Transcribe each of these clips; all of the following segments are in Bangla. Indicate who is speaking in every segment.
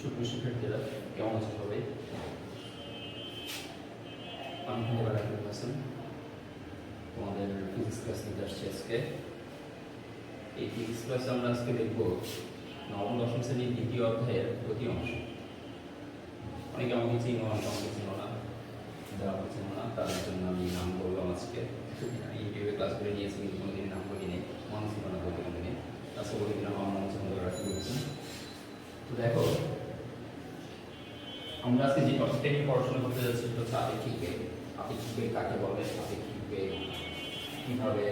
Speaker 1: সুপ্রিয় শিক্ষার্থীরা কেমন আছো সবাই? আমি ধন্যবাদ রাকিবুল হাসান, তোমাদের ফিজিক্স ক্লাস নিতে আসছি আজকে। এই ফিজিক্স ক্লাসে আমরা আজকে দেখব নবম দশম শ্রেণীর দ্বিতীয় অধ্যায়ের প্রতি অংশ। অনেকে আমাকে চিনো, অনেকে আমাকে চিনো না, যারা আমাকে চিনো না তাদের জন্য আমি নাম বললাম আজকে। ইউটিউবে ক্লাস করে নিয়েছি কিন্তু কোনোদিন নাম বলি নেই, মনে ছিল না বলতে কোনোদিনে। আজকে বলে দিলাম আমার নাম হচ্ছে রাকিবুল হাসান। তো দেখো, আমরা আজকে যে টপিকটা নিয়ে পড়াশোনা করতে যাচ্ছি সেটা হচ্ছে আপেক্ষিক বেগ। আপেক্ষিক বেগ কাকে বলে, আপেক্ষিক বেগ কীভাবে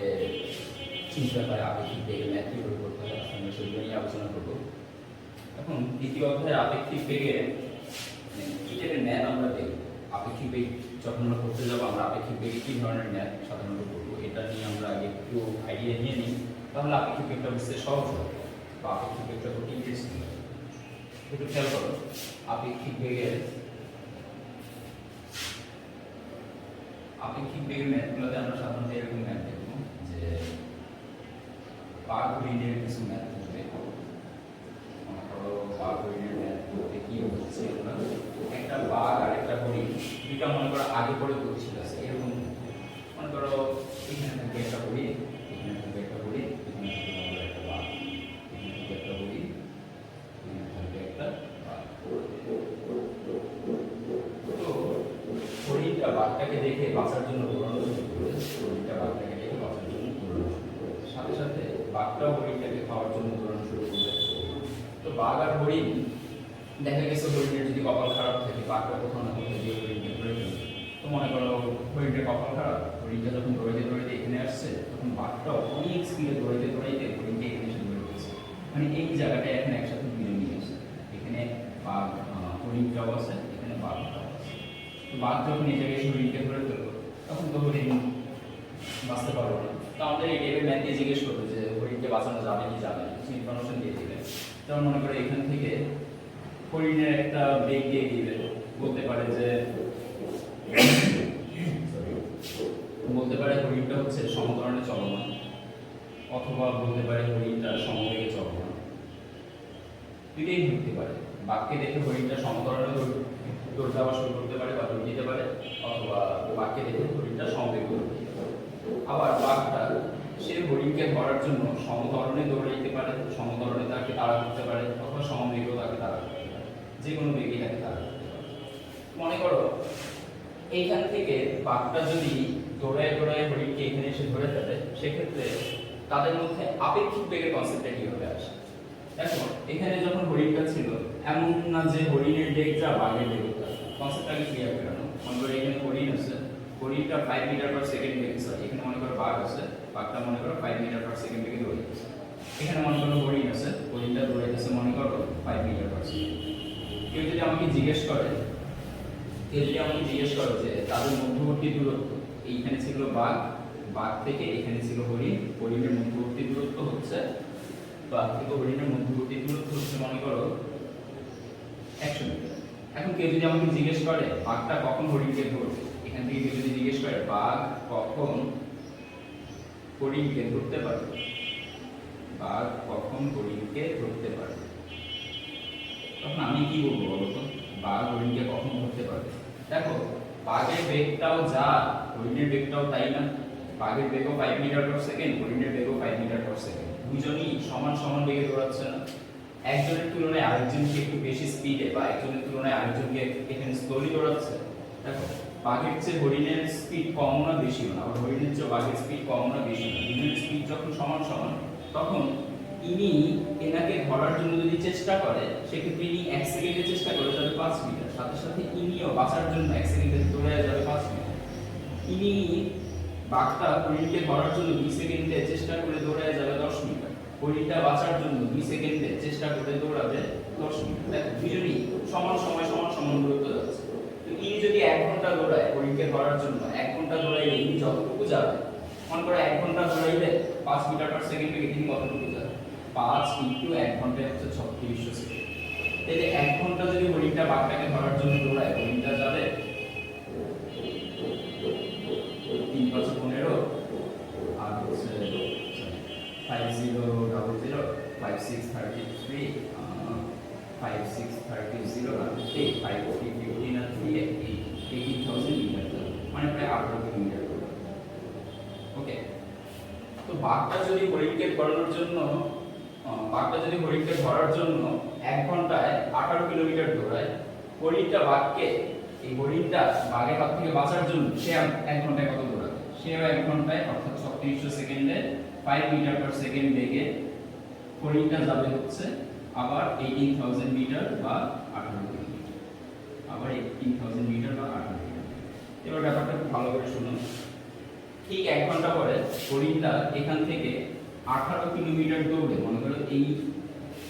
Speaker 1: চিন্তা করে, আপেক্ষিক বেগের ম্যাথ কীভাবে করতে হয়, আমরা সেগুলো নিয়ে আলোচনা করবো। এখন দ্বিতীয় অধ্যায়ে আপেক্ষিক বেগে কী টাইপের ম্যাথ আমরা দেখব। আপেক্ষিক বেগ যখন আমরা করতে যাবো, আমরা আপেক্ষিক বেগে কী ধরনের ম্যাথ সাধারণত করবো এটা নিয়ে আমরা আগে একটু আইডিয়া নিয়ে নিই, তাহলে আপেক্ষিক বেগটা বুঝতে সহজ হবে বা আপেক্ষিক বেগটা খুব ইন্টারেস্টিং হবে। একটু খেয়াল করো, আপেক্ষিক বেগের ম্যাথগুলোতে আমরা সাধারণত এরকম ম্যাথ দেখবো যে বারঘড়ির কিছু ম্যাথ থাকবে। মনে করো বারঘড়ির ম্যাথ করতে কি হচ্ছে, একটা বাঘ আর একটা ঘড়ি দুইটা মনে করো আগে পরে গতিশীল আছে, এরকম মনে করো এখানে থাকবে একটা ঘড়ি, এখানে থাকবে একটা ঘড়ি, এখানে থাকবে একটা বাঘ, এখানে থাকবে একটা ঘড়ি, এখানে থাকবে একটা বাঘ। তো ঘড়িটা বাঘটাকে দেখে বাঁচার জন্য দৌড়ানো শুরু করে, ঘড়িটা বাঘটাকে দেখে বাঁচার জন্য দৌড়ানো শুরু করে, সাথে সাথে বাঘটাও হরিণটাকে খাওয়ার জন্য দৌড়ানো শুরু করবে। তো বাঘ আর হরিণ দেখা গেছে হরিণের যদি কপাল খারাপ থাকে, বাঘটা কোথাও না কোথাও গিয়ে হরিণকে ধরে ফেলবে। তো মনে করো হরিণের কপাল খারাপ, হরিণটা যখন দৌড়াইতে দৌড়াইতে এখানে আসছে, তখন বাঘটাও অনেক স্পিডে দৌড়াইতে দৌড়াইতে হরিণকে এখানে এসে ধরে ফেলছে। মানে এই জায়গাটায় এখন একসাথে মিলে নিয়ে আসছে, এখানে বাঘ হরিণটাও আছে, এখানে বাঘটাও আছে। তো বাঘ যখন এই জায়গায় এসে হরিণকে ধরে ফেলবো, তখন তো হরিণ বাঁচতে পারবো না। তো আমাদের এই টাইপের ম্যাথ দিয়ে জিজ্ঞেস করবে যে হরিণকে বাঁচানো যাবে কি যাবে না, কিছু ইনফরমেশন দিয়ে দিবে। যেমন মনে করে এখান থেকে হরিণের একটা বেগ দিয়ে দিবে, বলতে পারে যে হরিণটা হচ্ছে সমতরণে চলমান, অথবা বলতে পারে হরিণটা সমবেগে চলমান। দুইটাই হতে পারে। বাঘকে দেখে হরিণটা সমতরণে দৌড় দেওয়া শুরু করতে পারে বা দৌড় দিতে পারে, অথবা বাঘকে দেখে হরিণটা সমবেগে দৌড় দিতে পারে। আবার বাঘটা সে হরিণকে ধরার জন্য সমতরণে দৌড়াইতে পারে, সমতরণে তাকে তাড়া করতে পারে, অথবা সমবেগেও তাকে তাড়া করতে পারে, যে কোনো বেগে তাকে তাড়া করতে পারে। মনে করো এইখান থেকে বাঘটা যদি দৌড়ায় দৌড়ায় হরিণকে এখানে এসে ধরে ফেলে, সেক্ষেত্রে তাদের মধ্যে আপেক্ষিক বেগের কনসেপ্টটা কিভাবে আসে। দেখো এখানে যখন হরিণটা ছিল, এমন না যে হরিণের বেগ যা বাঘের বেগ তা, কনসেপ্টটাকে ক্লিয়ার করানো। মনে করো এখানে হরিণ আছে, হরিণটা 5 মিটার পার সেকেন্ড বেগে চলে, এখানে মনে করো বাঘ আছে, বাঘটা মনে করো 5 মিটার পার সেকেন্ড বেগে দৌড়াইতেছে। এখানে মনে করো হরিণ আছে, হরিণটা দৌড়াইতেছে মনে করো 5 মিটার পার সেকেন্ড। কেউ যদি আমাকে জিজ্ঞেস করে যে তাদের মধ্যবর্তী দূরত্ব, এইখানে ছিল বাঘ, বাঘ থেকে এখানে ছিল হরিণ, হরিণের মধ্যবর্তী দূরত্ব হচ্ছে, বাঘ থেকে হরিণের মধ্যবর্তী দূরত্ব হচ্ছে মনে করো 100 মিটার। এখন কেউ যদি আমাকে জিজ্ঞেস করে বাঘটা কখন হরিণকে ধরবে, এখান থেকে কেউ যদি জিজ্ঞেস করে বাঘ কখন হরিণকে ধরতে পারবে, বাঘ কখন হরিণকে ধরতে পারবে, তখন আমি কি বলবো বলতো? বাঘ হরিণকে কখন ধরতে পারবে? দেখো বাঘের বেগটাও যা, হরিণের বেগটাও তাই না? বাঘের বেগও 5 মিটার পার সেকেন্ড, হরিণের বেগও 5 মিটার পার সেকেন্ড। দুজনই সমান সমান বেগে দৌড়াচ্ছে না? একজনের তুলনায় আরেকজনকে একটু বেশি স্পিডে বা একজনের তুলনায় আরেকজনকে এখানে স্লোলি দৌড়াচ্ছে। দেখো বাঘের চেয়ে হরিণের স্পিড কম না বেশিও না, আবার হরিণের চেয়ে বাঘের স্পিড কম না বেশি না। দুজনের স্পিড যখন সমান সমান, তখন ইনি এনাকে ধরার জন্য যদি চেষ্টা করে, সেক্ষেত্রে ইনি 1 সেকেন্ডে চেষ্টা করে যাবে 5 মিটার, সাথে সাথে ইনিও বাঁচার জন্য 1 সেকেন্ডে দৌড়ে যাবে 5 মিটার। ইনি বাঘটা হরিণকে ধরার জন্য 2 সেকেন্ডে চেষ্টা করে দৌড়ে যাবে 10 মিটার, হরিণটা বাঁচার জন্য 2 সেকেন্ডে চেষ্টা করে দৌড়াবে 10 মিটার। দেখো দুজনই সমান সময় সমান সমান দূরত্ব যাচ্ছে। তো ইনি যদি 1 ঘন্টা দৌড়ায় হরিণকে ধরার জন্য, 1 ঘন্টা দৌড়াইলে ইনি যতটুকু যাবে, মনে করো 1 ঘন্টা দৌড়াইলে 5 মিটার পার সেকেন্ডে তিনি কতটুকু যাবে? 5 × 1 ঘন্টায় হচ্ছে 3600 সেকেন্ড। তাহলে 1 ঘন্টা যদি হরিণটা বাঘটাকে ধরার জন্য দৌড়ায়, হরিণটা যাবে 3 × 5 = 15, আর হচ্ছে 5000 56 33 56 36 করতে 5 40 15 আর 3 18,000 মিটার যাবে, মানে প্রায় 18 কিলোমিটার দৌড়াবে। ওকে, তো বাঘটা যদি হরিণকে ধরার জন্য এক ঘন্টায় 18 কিলোমিটার দৌড়ায়, হরিণটা বাঘের হাত থেকে বাঁচার জন্য সে এক ঘন্টায় কত দৌড়াবে? সেও এক ঘন্টায় অর্থাৎ 3600 সেকেন্ডে 5 মিটার পার সেকেন্ড বেগে হরিণটা যাবে হচ্ছে আবার 18,000 মিটার বা 18 কিলোমিটার, আবার 18,000 মিটার বা 18 কিলোমিটার। এবার ব্যাপারটা খুব ভালো করে শুনুন। ঠিক এক ঘন্টা পরে হরিণটা এখান থেকে 18 কিলোমিটার দৌড়ে, মনে করো এই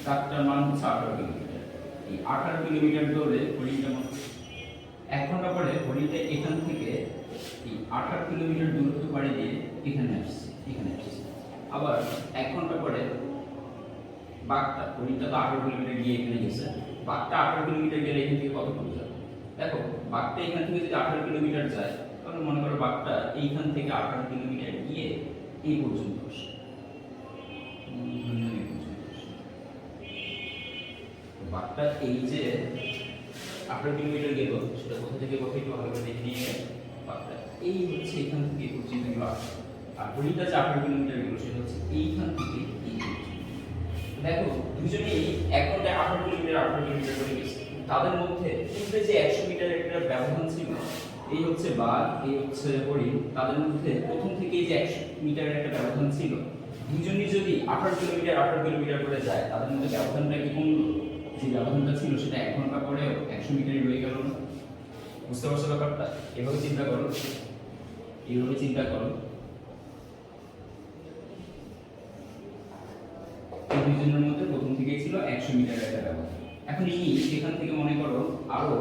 Speaker 1: কাজটার মান হচ্ছে 18 কিলোমিটার, এই 18 কিলোমিটার দৌড়ে হরিণটা এক ঘন্টা পরে হরিণটা এখান থেকে এই 18 কিলোমিটার দূরত্ব পাড়ি দিয়ে এখানে আসছে। আবার এক ঘন্টা পরে হরিণটা তো 18 কিলোমিটার গিয়ে এখানে গেছে, বাঘটা 18 কিলোমিটার গেলে এখান থেকে কত দূর যাবে? দেখো, বাঘটা এখান থেকে যদি 18 কিলোমিটার যায়, তাহলে মনে করো বাঘটা এইখান থেকে 18 কিলোমিটার গিয়ে এই পর্যন্ত আসে। বাঘটা এই যে 18 কিলোমিটার গেল, সেটা কোথা থেকে কোথায় একটু ভালো করে দেখে নিয়ে বাঘটা এই হচ্ছে এখান থেকে এই পর্যন্ত গেল। আর হরিণটা যে 18 কিলোমিটার গেল সেটা হচ্ছে এইখান থেকে এই পর্যন্ত। দেখো, দুজনেই এক ঘন্টায় 18 কিলোমিটার করে গেছে। তাদের মধ্যে পূর্বে যে 100 মিটারের একটা ব্যবধান ছিল, এই হচ্ছে বাঘ, এই হচ্ছে হরিণ, তাদের মধ্যে প্রথম থেকেই যে 100 মিটারের একটা ব্যবধান ছিল, দুজনই যদি 18 কিলোমিটার করে যায়, তাদের মধ্যে ব্যবধানটা কি কমলো? যে ব্যবধানটা ছিল সেটা এক ঘন্টা পরে 100 মিটারই রয়ে গেল না? বুঝতে পারছো ব্যাপারটা? এইভাবে চিন্তা করো। এই দুজনের মধ্যে প্রথম থেকেই ছিল 100 মিটারের একটা ব্যবধান। এখন এই এখান থেকে মনে করো আরো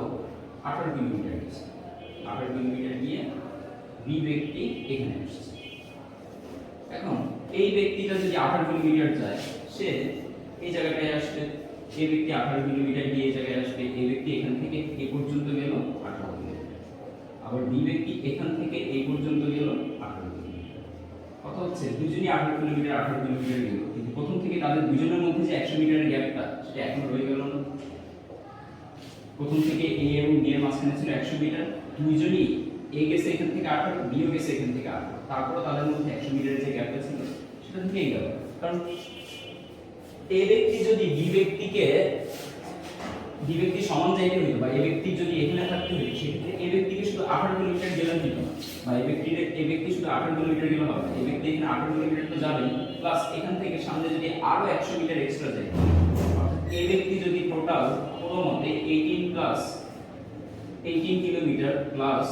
Speaker 1: 18 কিলোমিটার গেছে, 18 কিলোমিটার গিয়ে বি ব্যক্তি এখানে আসছে। এখন এই ব্যক্তিটা যদি 18 কিলোমিটার যায়, সে এই জায়গাটায় আসবে, এই ব্যক্তি 18 কিলোমিটার গিয়ে এই জায়গায় আসবে, এই ব্যক্তি এখান থেকে এই পর্যন্ত গেল 18 কিলোমিটার, আবার বি ব্যক্তি এখান থেকে এই পর্যন্ত গেল 18 কিলোমিটার। কথা হচ্ছে দুজনই 18 কিলোমিটার গেল, কিন্তু প্রথম থেকে তাদের দুজনের মধ্যে যে 100 মিটারের গ্যাপটা সেটা এখন রয়ে গেল না। প্রথম থেকে এ এবং বি এর মাঝখানে ছিল 100 মিটার, দুইজনই এ গেছে এখান থেকে 18, বিও গেছে এখান থেকে 18, তারপরে তাদের মধ্যে 100 মিটারের যে গ্যাপটা ছিল সেটা থেকেই গেল। কারণ এ ব্যক্তি যদি বি ব্যক্তি সমান যাইতে হইতো, বা এ ব্যক্তি যদি এখানে থাকতে হইতো, সেক্ষেত্রে এ ব্যক্তিকে শুধু 18 কিলোমিটার গেলেন হইতো না, বা এ ব্যক্তি শুধু 18 কিলোমিটার গেলে হবে না, এ ব্যক্তি এখানে 18 কিলোমিটার তো যাবেই, প্লাস এখান থেকে সামনে যদি আরো 100 মিটার এক্সট্রা যায়, এ ব্যক্তি যদি টোটাল কোনো মতে 18 kilometre plus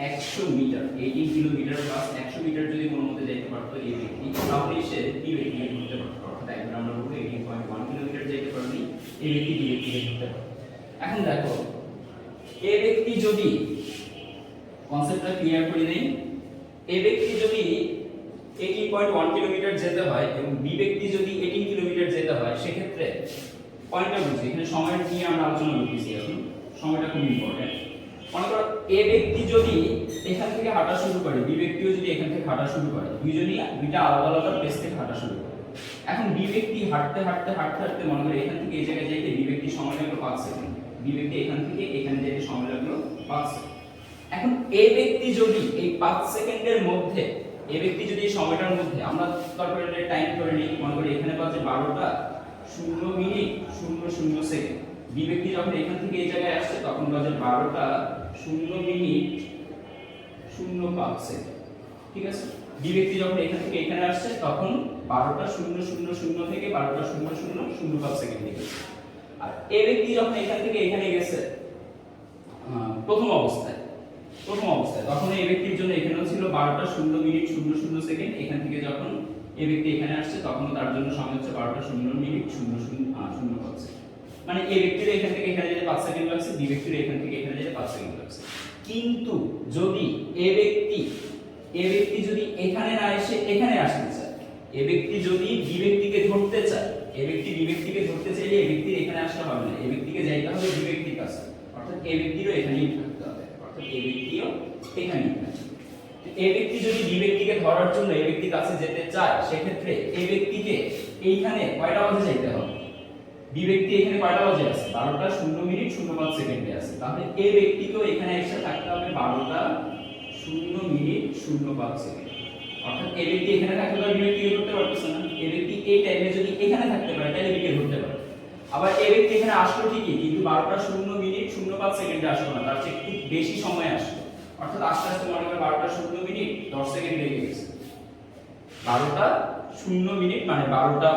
Speaker 1: 100 metre, 18 kilometre plus 100 metre যদি কোনো মতে যাইতে পারতো এই ব্যক্তি, তাহলে সে বি ব্যক্তিকে ধরতে পারতো। অর্থাৎ একবার আমরা বলবো 18.1 কিলোমিটার যাইতে পারলে এই ব্যক্তি বি ব্যক্তিকে ধরতে পারতো। এখন দেখো, এ ব্যক্তি যদি, কনসেপ্টটা ক্লিয়ার করে দেই, এ ব্যক্তি যদি 18.1 কিলোমিটার যেতে হয় এবং বি ব্যক্তি যদি 18 কিলোমিটার যেতে হয়, সেক্ষেত্রে পয়েন্টটা বুঝি, এখানে সময় নিয়ে আমরা আলোচনা করতেছি, এখন সময়টা খুব ইম্পর্টেন্ট। মনে করো এ ব্যক্তি যদি এখান থেকে হাঁটা শুরু করে, বি ব্যক্তিও যদি এখান থেকে হাঁটা শুরু করে, দুইজনই দুইটা আলাদা আলাদা প্লেস থেকে হাঁটা শুরু করে। এখন বি ব্যক্তি হাঁটতে মনে করে এখান থেকে এই জায়গায় যাইতে বি ব্যক্তি সময় লাগলো 5 সেকেন্ড, বি ব্যক্তি এখান থেকে এখানে যেতে সময় লাগলো 5 সেকেন্ড। এখন এ ব্যক্তি যদি এই 5 সেকেন্ডের মধ্যে, এই সময়টার মধ্যে আমরা ক্যালকুলেটরে টাইম করে নিই, মনে করি এখানে বাজে 12টা 0 মিনিট 00 সেকেন্ড, বি ব্যক্তি যখন এখান থেকে এই জায়গায় আসছে তখন বাজে 12টা 0 মিনিট 05 সেকেন্ড। ঠিক আছে, বি ব্যক্তি যখন এখান থেকে এখানে আসছে তখন 12টা 000 থেকে 12টা 0005 সেকেন্ড গেছে। আর এ ব্যক্তি যখন এখান থেকে এখানে গেছে প্রথম অবস্থায় তখন এই ব্যক্তির জন্য এখানেও ছিল 12টা 0 মিনিট 00 সেকেন্ড, এখান থেকে যখন এই ব্যক্তি এখানে আসছে তখন তার জন্য সময় হচ্ছে 12টা 0 মিনিট 0005 সেকেন্ড। মানে এই ব্যক্তির এখান থেকে এখানে যেতে 5 সেকেন্ড লাগছে, বি ব্যক্তির এখান থেকে এখানে যেতে 5 সেকেন্ড লাগছে। কিন্তু যদি এ ব্যক্তি যদি এখানে না এসে এখানে আসতে চায়, এ ব্যক্তি যদি বি ব্যক্তিকে ধরতে চায়, এ ব্যক্তি বি ব্যক্তিকে ধরতে চাইলে এ ব্যক্তির এখানে আসতে হবে না, এ ব্যক্তিকে যাইতে হবে বি ব্যক্তির কাছে, অর্থাৎ এ ব্যক্তিরও এখানেই থাকতে হবে, অর্থাৎ এ ব্যক্তিও এখানেই থাকবে। এ ব্যক্তি যদি বি ব্যক্তিকে ধরার জন্য এ ব্যক্তির কাছে যেতে চায়, সেক্ষেত্রে এ ব্যক্তিকে এইখানে কয়টা বাজে যাইতে হবে? বি ব্যক্তি এখানে কয়টা বাজে আছে 12টা 0 মিনিট 05 সেকেন্ডে আছে, তাহলে এ ব্যক্তিকেও এখানে এসে থাকতে হবে 12টা 0 মিনিট 05 সেকেন্ড। অর্থাৎ এ ব্যক্তি এখানে থাকতে পারে, বি ব্যক্তি ধরতে পারতেছে না। এ ব্যক্তি এই টাইমে যদি এখানে থাকতে পারে তাহলে বি কে ধরতে পারে। আবার এ ব্যক্তি এখানে আসলো ঠিকই, কিন্তু 12টা 0 মিনিট 05 সেকেন্ডে আসলো না, তার চেয়ে একটু বেশি সময় আসলো। অর্থাৎ আস্তে আস্তে মনে করে 12টা 0 মিনিট 10 সেকেন্ড লেগে গেছে। 12টা 0 মিনিট মানে 12টা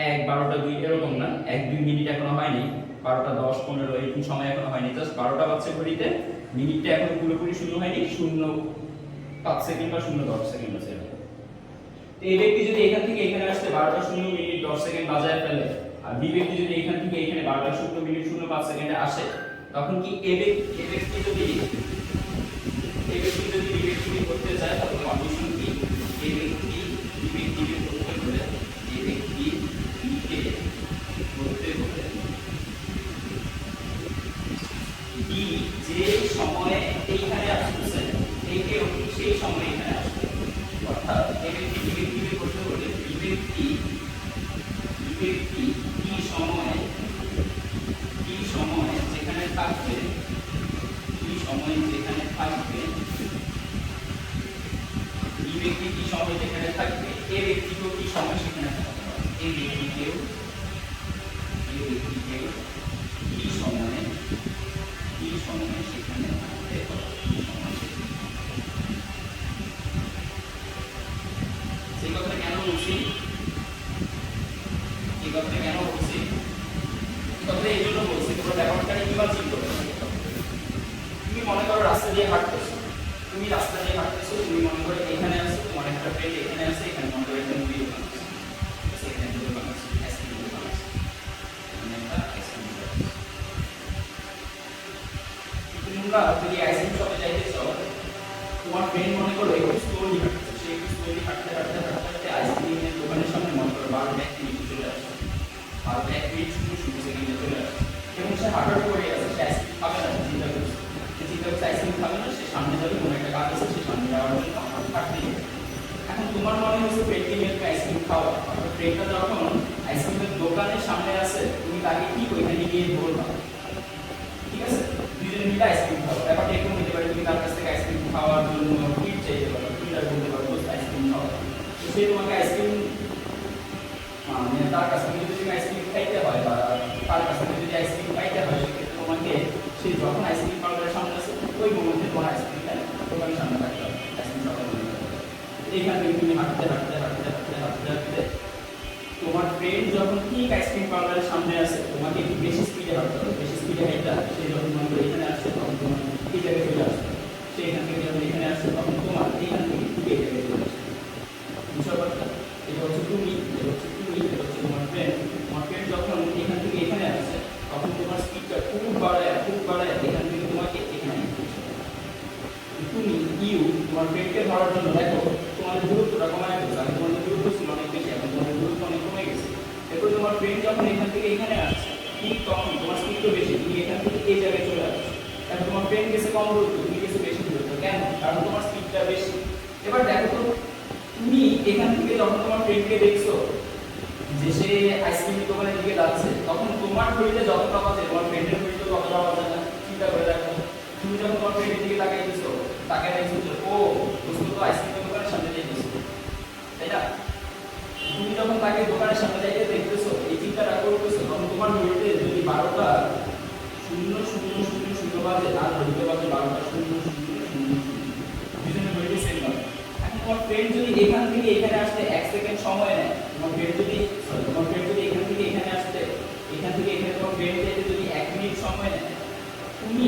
Speaker 1: 1 12টা 2 এরকম না, 1-2 মিনিট এখনো হয়নি, 12টা 10 15 এরকম সময় এখনো হয়নি, জাস্ট 12টা বাজছে ঘড়িতে, মিনিটটা এখনো পুরোপুরি শুরু হয়নি, 0.5 সেকেন্ড বা 0.10 সেকেন্ড আছে। তো এই ব্যক্তি যদি এখান থেকে এখানে আসতে 12টা 0 মিনিট 10 সেকেন্ড বাজায় ফেলে, আর বি ব্যক্তি যদি এখান থেকে এখানে 12টা 0 মিনিট 05 সেকেন্ডে আসে, তখন কি এ ব্যক্তি যদি বি ব্যক্তিকে করতে চায়, তাহলে কন্ডিশন কি এ ব্যক্তি বি ব্যক্তিকে করতে হলে এ ব্যক্তি বি কে করতে হলে বি যে সময়ে এইখানে আসছে এইকে সেই সময়ে এখানে আসবে। অর্থাৎ এ ব্যক্তি বি ব্যক্তিকে করতে হলে বি ব্যক্তি কি সময়ে যেখানে থাকবে, কি সময় যেখানে থাকবে, বি ব্যক্তি কি সময় যেখানে থাকবে, এ ব্যক্তিকেও কি সময় সেখানে থাকতে হবে। এ ব্যক্তিকেও কি সময়ে সেখানে থাকতে হবে। সেই কথা কেন বলছি, কথা এই জন্য বলছি, পুরো ব্যাপারটা ইমাজিন করো। তুমি মনে করো রাস্তা দিয়ে হাঁটতেছো, তুমি মনে করো এখানে আছো, তোমার একটা ফ্রেন্ড এখানে আছে, এখানে মনে করো একটা মুভি দোকান আছে, এখানে দোকান আছে, আইসক্রিম দোকান আছে, এখানে একটা আইসক্রিম দোকান আছে। তোমরা যদি আইসক্রিম শপে যাইতে চাও, তোমার ফ্রেন্ড মনে করো একটু স্লোলি হাঁটতেছে, সে একটু স্লোলি হাঁটতে আইসক্রিমের দোকানের সামনে মনে করো 12 মিনিট চলে আসে, 12 মিনিট 0 সেকেন্ডে চলে আসে, এবং সে হাঁটার পরে আছে, সে আইসক্রিম খাবে না, চিন্তা করছে আইসক্রিম খাবে না, সে সামনে যাবে, কোনো একটা কাজ আছে, সে সামনে যাওয়ার জন্য হাঁটতে যাবে। এখন তোমার মনে হচ্ছে ফ্রেন্ডকে নিয়ে আইসক্রিম খাওয়া, ফ্রেন্ডটা যখন আইসক্রিমের দোকানের সামনে আছে, তুমি তাকে কি ওইখানে গিয়ে ধরবা, ঠিক আছে, দুইজন মিলে আইসক্রিম খাও। ব্যাপারটা এরকম হতে পারে, তুমি তার কাছ থেকে আইসক্রিম খাওয়ার জন্য ট্রিট চাইতে পারো, তুমি তার বলতে পারো আইসক্রিম খাওয়া, তো সে তোমাকে আইসক্রিম মানে তার কাছ থেকে যদি আইসক্রিম খাইতে হয় বা তার কাছ থেকে যদি আইসক্রিম খাইতে হয়, সেক্ষেত্রে তোমাকে সে যখন আইসক্রিম পার্লারের সামনে আছে ওই মুহূর্তে তোমার আইসক্রিমটা দোকানের সামনে থাকতে হবে, আইসক্রিম সকাল এইখান থেকে তুমি হাঁটতে তোমার ফ্রেন্ড যখন ঠিক আইসক্রিম পার্লারের সামনে আছে, তোমাকে একটু বেশি স্পিডে হাঁটতে হবে, বেশি স্পিডে হাঁটা সে যখন মনে করে এখানে আসছে, তখন তোমার এই জায়গায় চলে আসবে, সে এখান থেকে যখন এখানে আসছে, তখন তোমার এখান থেকে ঠিক এই জায়গায় চলে আসবে। বুঝতে পারছো? এটা হচ্ছে তুমি, তোমার ফ্রেন্ড যখন এখান থেকে এখানে আসছে, তখন তোমার স্পিডটা খুব বাড়ায় এখান থেকে তোমাকে এখানে তুমি তোমার ফ্রেন্ডকে ধরার জন্য দেখো তোমাদের দূরত্বটা কমায় গেছে, আগে তোমাদের দূরত্ব ছিল অনেক বেশি, এখন তোমাদের দূরত্ব অনেক কমে গেছে। এরপর তোমার ফ্রেন্ড যখন এখান থেকে এখানে আসছে, ঠিক তখন তোমার স্পিড তো বেশি, তুমি এখান থেকে এই জায়গায় চলে আসছো, এখন তোমার ফ্রেন্ড গেছে কম দূরত্ব, তুমি গেছে বেশি দূরত্ব, কেন? কারণ তোমার স্পিডটা বেশি। এবার দেখো তো তুমি এখান থেকে যখন তোমার ফ্রেন্ডকে দেখছো যে সে আইসক্রিমের দোকানের দিকে যাচ্ছে, তখন তোমার ঘড়িতে যতটা বাজে তোমার ফ্রেন্ডের ঘড়িতে ততটা বাজে না। চিন্তা করে দেখো, তুমি যখন তোমার ফ্রেন্ডের দিকে তাকাইছো ও বস্তু তো আইসক্রিমের দোকানের সামনে যাইতেছো, তাই না? তুমি যখন তাকে দোকানের সামনে যাইতে দেখতেছো, এই চিন্তাটা করতেছো, তখন তোমার ঘড়িতে যদি 12টা 0000 বাজে আর ঘড়িতে বাজে 12টা 0000, দুজনের ঘড়িতে সেম বাজে। তোমার ফ্রেন্ড যদি এখান থেকে এখানে আসতে 1 সেকেন্ড সময় নেয়, তোমার ফ্রেন্ড যদি এখান থেকে এখানে আসতে, এখান থেকে এখানে তোমার ফ্রেন্ড যেতে যদি 1 মিনিট সময় নেয়, তুমি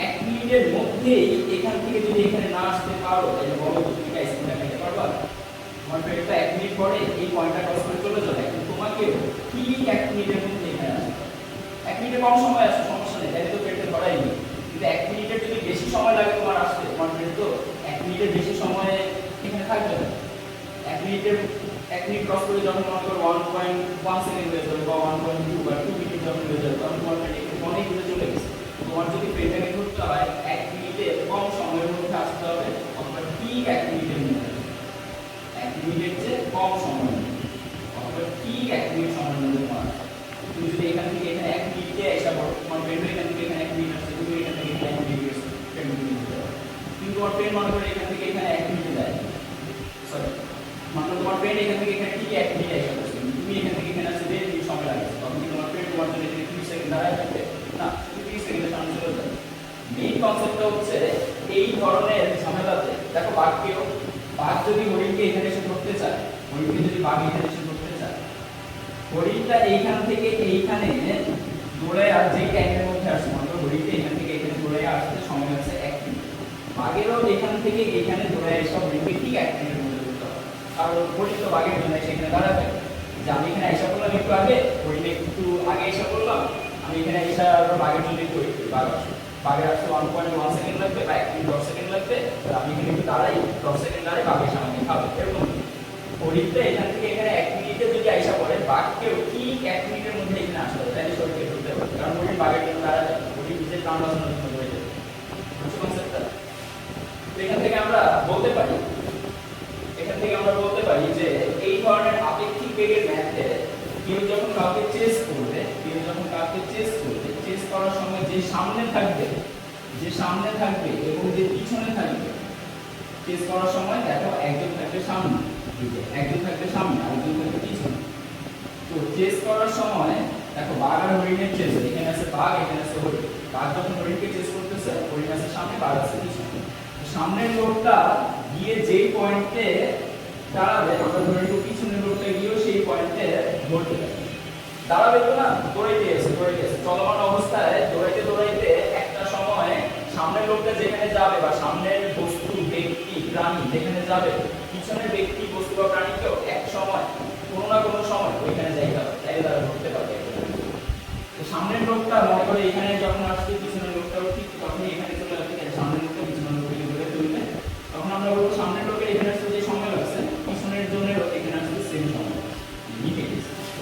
Speaker 1: 1 মিনিটের মধ্যেই এখান থেকে যদি এখানে না আসতে পারো, তাহলে বলো তুমি কি আইসক্রিমটা খেতে পারবা? তোমার ফ্রেন্ডটা 1 মিনিট পরে এই পয়েন্টটা ক্রস করে চলে যাবে, এখন তোমাকে ঠিক 1 মিনিটের মধ্যে এখানে আসতে, 1 মিনিটে কম সময় আসে সমস্যা নেই, তাহলে তো ফ্রেন্ডটা ধরাই নেই, কিন্তু 1 মিনিটের যদি বেশি সময় লাগে তোমার আসতে, তোমার ফ্রেন্ড তো 1 মিনিটের বেশি সময়ে এখানে থাকবে না। 1 মিনিট ক্রস করে যখন মনে করো 1.1 সেকেন্ড হয়ে যাবে বা 1.2 বা 2 মিনিট যখন হয়ে যাবে, তখন তোমার ফ্রেন্ড একটু অনেক দূরে চলে গেছে। তোমার যদি ফ্রেন্ডটাকে ধরতে হয় 1 মিনিটে কম সময়ের মধ্যে আসতে হবে, অথবা ঠিক 1 মিনিটের মধ্যে, 1 মিনিটের চেয়ে কম সময়, অথবা ঠিক 1 মিনিট সময়ের মধ্যে তোমার তুমি যদি এখান দাঁড়ায় থাকবে না, 30 সেকেন্ডের সামনে চলে যাবে। মেইন কনসেপ্টটা হচ্ছে এই ধরনের ঝামেলাতে দেখো বাঘ যদি হরিণকে এখানে এসে ধরতে চায়, হরিণকে যদি বাঘ এখানে এসে ধরতে চায়, হরিণটা এইখান থেকে এইখানে দৌড়ে আর যে টাইমের মধ্যে আসছে, মানে হরিণটা এখান থেকে এখানে দৌড়ে আসতে সময় হচ্ছে 1 মিনিট। বাঘেরও এখান থেকে এখানে দৌড়ে এসে হরিণকে ঠিক 1 মিনিটের মধ্যে ধরতে হবে। আর হরিণ তো বাঘের জন্য সেখানে দাঁড়াবে, যে আমি এখানে এসে করলাম একটু আগে, হরিণে একটু আগে এসে করলাম, আমি এখানে এসে বাঘের জন্য একটু বাঘ আসবে, বাঘের আসতে 1.1 সেকেন্ড লাগবে বা 1 মিনিট 10 সেকেন্ড লাগবে, আমি এখানে একটু দাঁড়াই 10 সেকেন্ড দাঁড়াই, বাঘ এসে আমাকে খাবে। এরকম হরিণটা এখান থেকে এখানে 1 মিনিটে যদি আইসা পড়ে, বাঘকেও ঠিক 1 মিনিটের মধ্যে এখানে আসতে হবে, তাহলে শরীরকে ধরতে হবে, কারণ হরিণ বাঘের জন্য দাঁড়া যাবে, হরিণ নিজের প্রাণ বাঁচানোর জন্য ধরে যাবে। বুঝছো কনসেপ্টটা? এখান থেকে আমরা বলতে পারি যে এই ধরনের আপেক্ষিক বেগের ম্যাথে কেউ যখন কাউকে চেস করবে, চেস করার সময় যে সামনে থাকবে এবং যে পিছনে থাকবে, চেস করার সময় দেখো একজন থাকবে সামনে, একজন থাকবে সামনে, আরেকজন থাকবে পিছনে। তো চেস করার সময় দেখো বাঘ আর হরিণের চেস, এখানে আছে বাঘ, এখানে আছে হরিণ। বাঘ যখন হরিণকে চেস করতেছে, হরিণ আছে সামনে, বাঘ আছে পিছনে। সামনের লোকটা গিয়ে যেই পয়েন্টে দাঁড়াবে, আমরা ধরে নিব পিছনের লোকটা গিয়েও সেই পয়েন্টে ধরতে পারে। দাঁড়াবে তো না, দৌড়াইতে আছে, চলমান অবস্থায় দৌড়াইতে একটা সময় সামনের লোকটা যেখানে যাবে বা সামনের বস্তু, ব্যক্তি, প্রাণী যেখানে যাবে, পিছনের ব্যক্তি, বস্তু বা প্রাণীকেও এক সময় কোনো না কোনো সময় ওইখানে যাইতে হবে, তাই তারা ধরতে পারবে। তো সামনের লোকটা মনে করে এখানে যখন আসছে, পিছনের লোকটাও ঠিক তখনই এখানে চলে আসবে, সামনের লোকটা পিছনের লোককে ধরে তুলবে, তখন আমরা বলবো সামনের লোকের এখানে আসতে যে সময় লাগছে, পিছনের জনেরও এখানে আসতে সেম সময়।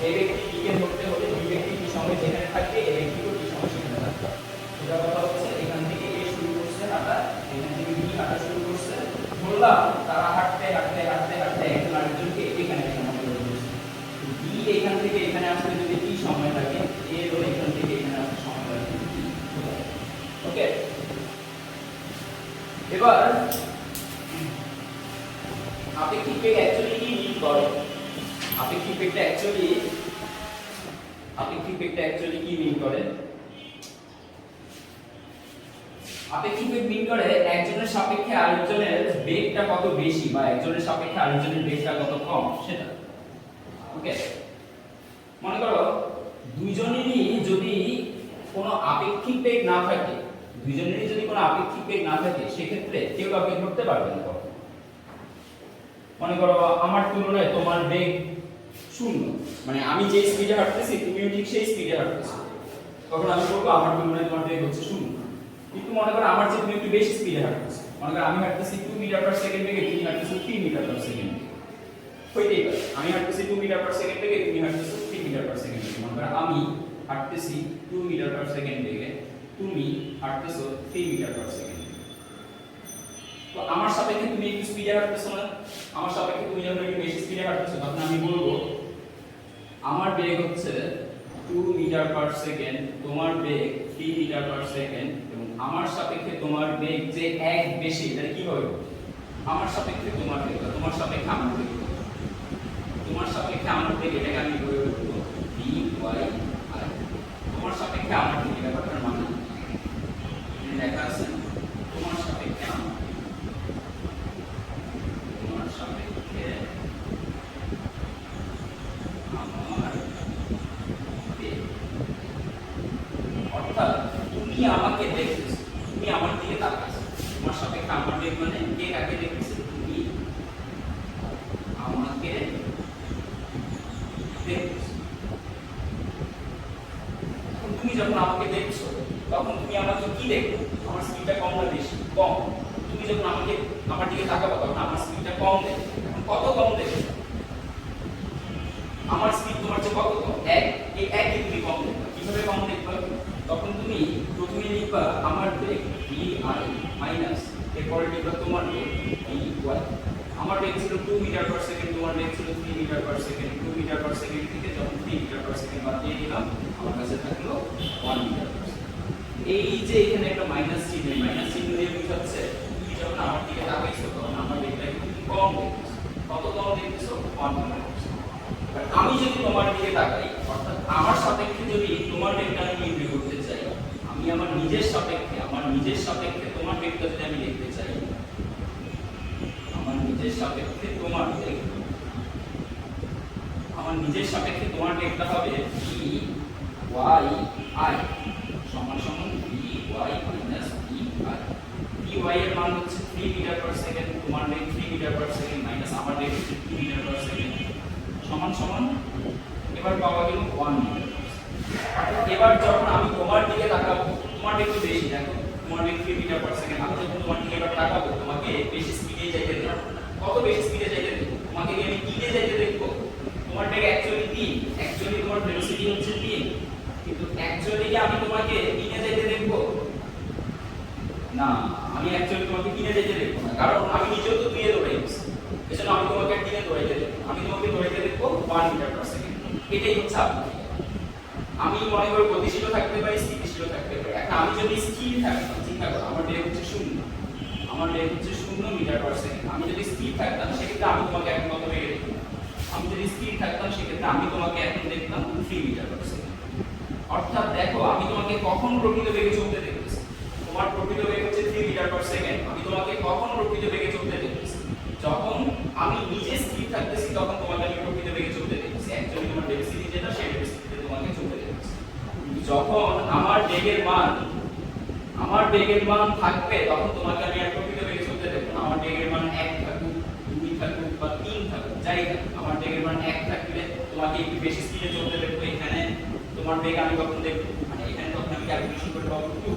Speaker 1: এই ব্যক্তি টিকে ধরতে হলে দুই ব্যক্তি কি সময় যেখানে থাকবে, এই ব্যক্তিও কি সময় সেখানে থাকবে। এটা কথা হচ্ছে এখান থেকে এ শুরু করছে হাঁটা, এখান থেকে বি হাঁটা শুরু করছে, ধরলাম তারা হাঁটতে একজন আরেকজনকে এখানে এসে আমাদের ধরছে। বি এখান থেকে এখানে আসতে যদি কি সময় লাগে, এর এখান থেকে এখানে আসতে সময় লাগে। ওকে, এবার আপেক্ষিক বেগ অ্যাকচুয়ালি কি মিন করে? আপেক্ষিক বেগটা অ্যাকচুয়ালি কি মিন করে? আপেক্ষিক বেগ মিন করে একজনের সাপেক্ষে আরেকজনের বেগটা কত বেশি বা একজনের সাপেক্ষে আরেকজনের বেগটা কত কম সেটা। ওকে, মনে করো দুইজনেরই যদি কোনো আপেক্ষিক বেগ না থাকে, সেক্ষেত্রে কেউ কাউকে ধরতে পারবে না। মনে করো আমার তুলনায় তোমার বেগ 0, মানে আমি যে স্পিডে হাঁটতেছি তুমিও ঠিক সেই স্পিডে হাঁটতেছো, তখন আমি বলবো আমার তুলনায় তোমার বেগ হচ্ছে 0। কিন্তু মনে করো আমার চেয়ে তুমি একটু বেশি স্পিডে হাঁটতেছো, মনে করো আমি হাঁটতেছি 2 মিটার পার সেকেন্ড বেগে, তুমি হাঁটতেছো 3 মিটার পার সেকেন্ড বেগে, হইতেই পারে আমি হাঁটতেছি 2 মিটার পার সেকেন্ড বেগে, তুমি হাঁটতেছো 3 মিটার পার সেকেন্ড বেগে। মনে করো আমি হাঁটতেছি 2 মিটার পার সেকেন্ড বেগে, তুমি হাঁটতেছো 3 মিটার পার সেকেন্ড। তো আমার সাপেক্ষে তুমি একটু স্পিডে হাঁটতেছো না, আমার সাপেক্ষে তুমি যখন একটু বেশি স্পিডে হাঁটতেছো, তখন আমি বলবো আমার বেগ হচ্ছে 2 মিটার পার সেকেন্ড, তোমার বেগ 3 মিটার পার সেকেন্ড, এবং আমার সাপেক্ষে তোমার বেগ যে 1 বেশি, এটা কি হবে? আমার সাপেক্ষে তোমার বেগ, তোমার সাপেক্ষে আমার বেগ, এটাকে আমি বলবো dy i। তোমার সাপেক্ষে আমার বেগ, এটা কথার মানে লেখা আছে তোমার সাপেক্ষে আমার, অর্থাৎ তুমি আমাকে দেখতেছো, তুমি আমার দিকে তাকাচ্ছো, তোমার সাপেক্ষে আমার বেগ মানে কে কাকে দেখতেছে? তুমি আমাকে দেখতেছো। তুমি যখন আমাকে দেখছো, তখন তুমি আমাকে কি দেখো? আমার স্পিডটা কম না বেশি? কম। তুমি যখন আমাকে আমার দিকে তাকাবো, তখন আমার স্পিডটা কম দেখো। কত কম দেখো? আমার স্পিড তোমার চেয়ে কত কম? 1। এই 1 কে তুমি কম দেখো। কিভাবে কম দেখবে? তখন তুমি প্রথমে লিখবা আমার বেগ dy মাইনাস, এরপরে লিখবা তোমার বেগ dy। আমার বেগ ছিল 2 মিটার পার সেকেন্ড, তোমার বেগ ছিল 3 metre per second. 2 metre per second থেকে যখন 3 মিটার পার সেকেন্ড বাদ দিয়ে দিলাম, আমার কাছে থাকলো 1 মিটার পার সেকেন্ড। এই যে এখানে একটা মাইনাস চিহ্ন দিয়ে বোঝাচ্ছে তুমি যখন আমার দিকে তাকাইছো, তখন আমার বেগটা একটু কম দেখতেছো। কত কম দেখতেছো? 1 মিটার পার সেকেন্ড। আমি যদি তোমার দিকে তাকাই, অর্থাৎ আমার সাপেক্ষে যদি তোমার বেগটা আমি নির্ণয় বেগটা হবে ভি ওয়াই আই সমান সমান V Y minus V I. V Y এর মান হচ্ছে 3 মিটার পার সেকেন্ড, তোমার বেগ 3 মিটার পার সেকেন্ড মাইনাস আমার বেগ 2 মিটার পার সেকেন্ড সমান সমান এবার পাওয়া গেল 1 মিটার। এবার যখন আমি তোমার দিকে তাকাবো, তোমার বেগ তো বেশি, দেখো তোমার বেগ 3 মিটার পার সেকেন্ড, আমি যখন তোমার দিকে এবার তাকাবো তোমাকে বেশি স্পিডে যাইতে দেব। কত বেশি স্পিডে যাইতে দেব? তোমাকে কি আমি কিনে যাইতে দেখবো? তোমার বেগ অ্যাকচুয়ালি 3, অ্যাকচুয়ালি তোমার ভেলোসিটি হচ্ছে 3, কিন্তু অ্যাকচুয়ালি কি আমি তোমাকে কিনে যাইতে দেখবো? না, আমি অ্যাকচুয়ালি তোমাকে কিনে যাইতে দেখবো না, কারণ আমি নিজেও তো 2 এ দৌড়াইছি। এজন্য আমি তোমাকে কিনে দৌড়াইতে দেখবো, আমি তোমাকে দৌড়াইতে দেখবো 1 মিটার পার সেকেন্ড। এটাই হচ্ছে আপেক্ষিক। আমি মনে করি গতিশীল থাকতে পারি, স্থিতিশীল থাকতে পারি। এখন আমি যদি স্থির থাকতাম, চিন্তা করো আমার বেগ হচ্ছে 0, আমার বেগ হচ্ছে 0 মিটার পার সেকেন্ড। আমি যদি স্থির থাকতাম সেক্ষেত্রে আমি তোমাকে এখন কত বেগে দেখতাম? আমি যদি স্থির থাকতাম সেক্ষেত্রে আমি তোমাকে এখন দেখতাম 3 মিটার পার সেকেন্ড। অর্থাৎ দেখো আমি তোমাকে কখন প্রকৃত বেগে চলতে দেখতেছি? তোমার প্রকৃত বেগ হচ্ছে 3 মিটার পার সেকেন্ড। আমি তোমাকে কখন প্রকৃত বেগে চলতে দেখতেছি? যখন আমি নিজে স্থির থাকতেছি তখন তোমাকে আমি প্রকৃত বেগে চলতে দেখতেছি। অ্যাকচুয়ালি তোমার ভেলোসিটি যেটা সেই ভেলোসিটিতে তোমাকে চলতে দেখতেছি। যখন আমার বেগের মান থাকবে তখন তোমাকে আমি আর প্রকৃত বেগে চলতে দেখব না। আমার বেগের মান 1 থাকুক, 2 থাকুক বা 3 থাকুক, যাই থাকুক, আমার বেগের মান 1 থাকলে তোমাকে একটু বেশি স্পিডে চলতে দেখবো। এখানে তোমার বেগ আমি কখন দেখব? মানে এখানে তখন আমি ক্যালকুলেশন করে পাবো 2।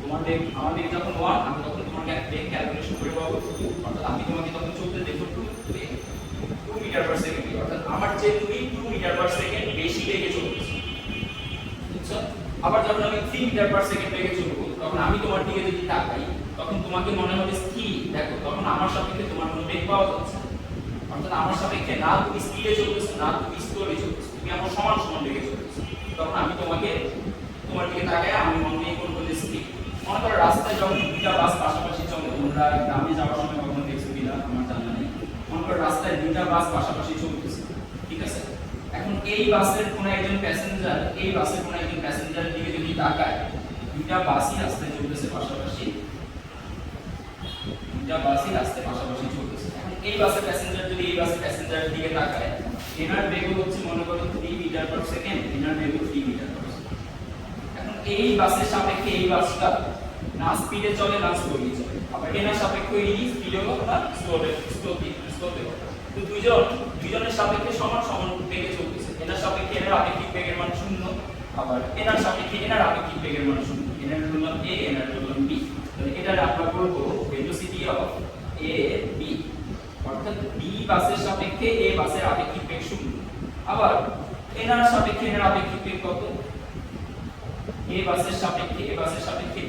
Speaker 1: তোমার বেগ, আমার বেগ যখন 1, আমি তখন তোমার বেগ ক্যালকুলেশন করে পাবো 2। অর্থাৎ আমি তোমাকে তখন চলতে দেখব 2 মিটার পার সেকেন্ড। অর্থাৎ আমার চেয়ে তুমি 2 মিটার পার সেকেন্ড বেশি বেগে চলতেছো। বুঝছো? আবার যখন আমি 3 মিটার পার সেকেন্ড বেগে চলবো তখন আমি তোমার দিকে যদি তাকাই তখন তোমাকে মনে হবে স্থির। দেখো তখন আমার সাপেক্ষে তোমার কোনো বেগ পাওয়া যাচ্ছে। অর্থাৎ আমার সাপেক্ষে না তুমি স্পিডে চলতেছো না তুমি স্লোলি চলতেছো, তুমি আমার সমান সমান বেগে চলতেছো। তখন আমি তোমাকে তোমার দিকে তাকাই, আমি মনে নেই কোন বলে স্থির। মনে করো রাস্তায় যখন দুইটা বাস পাশাপাশি চলে, তোমরা গ্রামে যাওয়ার সময় কখনো দেখছো কিনা আমার জানা নেই। মনে করো রাস্তায় দুইটা বাস পাশাপাশি চলতেছে, ঠিক আছে? এখন এই বাসের কোন একজন প্যাসেঞ্জার দিকে যদি তাকায়, দুইটা বাসই রাস্তায় চলতেছে পাশাপাশি, চলতেছে। এখন এই বাসের প্যাসেঞ্জার যদি এই বাসের প্যাসেঞ্জারের দিকে তাকায়, এনার বেগ হচ্ছে মনে করো 3 মিটার পার সেকেন্ড, এনার বেগ 3 মিটার পার সেকেন্ড। এখন এই বাসের সাপেক্ষে এই বাসটা না স্পিডে চলে না স্লোলি চলে, আবার এনার সাপেক্ষে এই স্পিডে না স্লোতে তো দুইজনের সাপেক্ষে সমান সমান বেগে চলতেছে। এনার সাপেক্ষে এনার আপেক্ষিক বেগের মান 0, আবার এনার সাপেক্ষে এনার আপেক্ষিক বেগের মান 0। এনার হলো a, এনার হলো b। তাহলে এটার আমরা বলব ভেলোসিটি অফ a b। অর্থাৎ b বাসের সাপেক্ষে a বাসের আপেক্ষিক বেগ 0। আবার এনার সাপেক্ষে এনার আপেক্ষিক বেগ কত? a বাসের সাপেক্ষে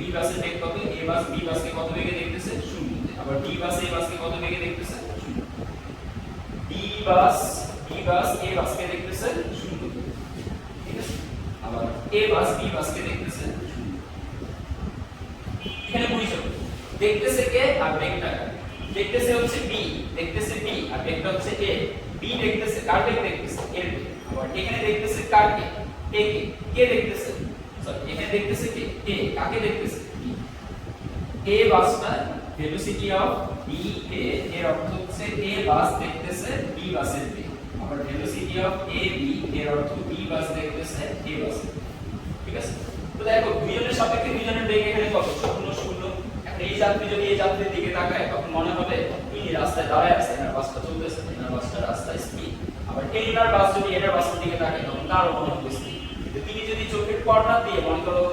Speaker 1: b বাসের বেগ কত? a বাস b বাসকে কত বেগে দেখতেছে? 0। আবার b বাস a বাসকে কত বেগে দেখতেছে? 0। b বাস a বাসকে দেখতেছে 0, ঠিক আছে? আবার a বাস b বাসকে দেখতেছে 0। এখানে বুঝছো দেখতেছে কে আর বেগটা দেখতেছে হচ্ছে b, আর বেগটা হচ্ছে a। b দেখতেছে কার বেগ? দেখতেছে a এর বেগ। আবার এখানে দেখতেছে কার কে? a কে দেখতেছে? সরি, এখানে দেখতেছে কে কাকে দেখতেছে? b। a বাসটা ভেলোসিটি অফ b a এর অর্থ হচ্ছে a বাস দেখতেছে b বাসের বেগ। আবার ভেলোসিটি অফ a b এর অর্থ b বাস দেখতেছে a বাসের বেগ, ঠিক আছে? তো দেখো দুইজনের সাপেক্ষে দুইজনের বেগ এখানে কত? 0 0। এখন এই যাত্রী যদি এই যাত্রীর দিকে তাকায় তখন মনে হবে ইনি রাস্তায় দাঁড়ায় আছে, এনার বাসটা চলতেছে, এনার বাসটা রাস্তায় স্পিড। আবার এনার বাস যদি এনার বাসের দিকে তাকায় তখন তারও মনে হবে স্পিড। তিনি যদি চোখের কর্নার দিয়ে মনে করো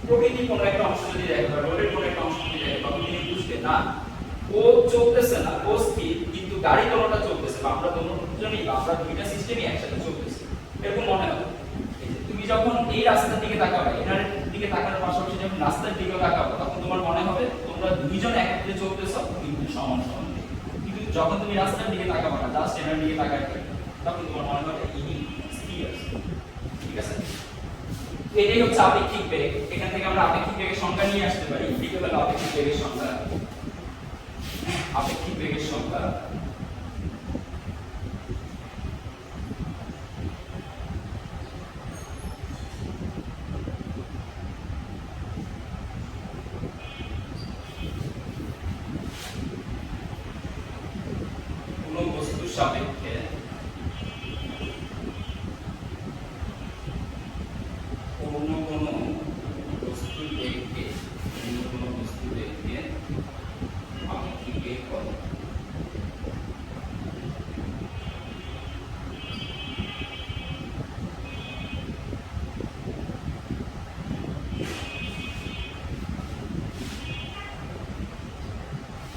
Speaker 1: প্রকৃতির কোনো একটা অংশ যদি দেখে বা রোডের কোনো একটা অংশ যদি দেখে তখন তিনি বুঝবে না ও চলতেছে না, ও স্থির, কিন্তু গাড়ি দোনোটা চলতেছে, বা আমরা দুজনেই বা আমরা দুইটা সিস্টেমই একসাথে চলতেছে, এরকম মনে হবে। তুমি যখন এই রাস্তার দিকে তাকাবে, এনার দিকে তাকানোর পাশাপাশি যখন রাস্তার দিকে তাকাবে তখন তোমার মনে হবে তোমরা দুইজন একসাথে চলতেছো কিন্তু সমান সমান। কিন্তু যখন তুমি রাস্তার দিকে তাকাবে না, জাস্ট এনার দিকে তাকাবে তখন তোমার মনে হবে ইনি স্থির আছে, ঠিক আছে? এটাই হচ্ছে আপেক্ষিক বেগ। এখান থেকে আমরা আপেক্ষিক বেগের সংজ্ঞা নিয়ে আসতে পারি। কি হলো আপেক্ষিক বেগের সংজ্ঞা? আপেক্ষিক বেগের সংজ্ঞা কোন বস্তুর সাপেক্ষে অন্য কোনো বস্তুর বেগকে আপেক্ষিক বেগ বলে।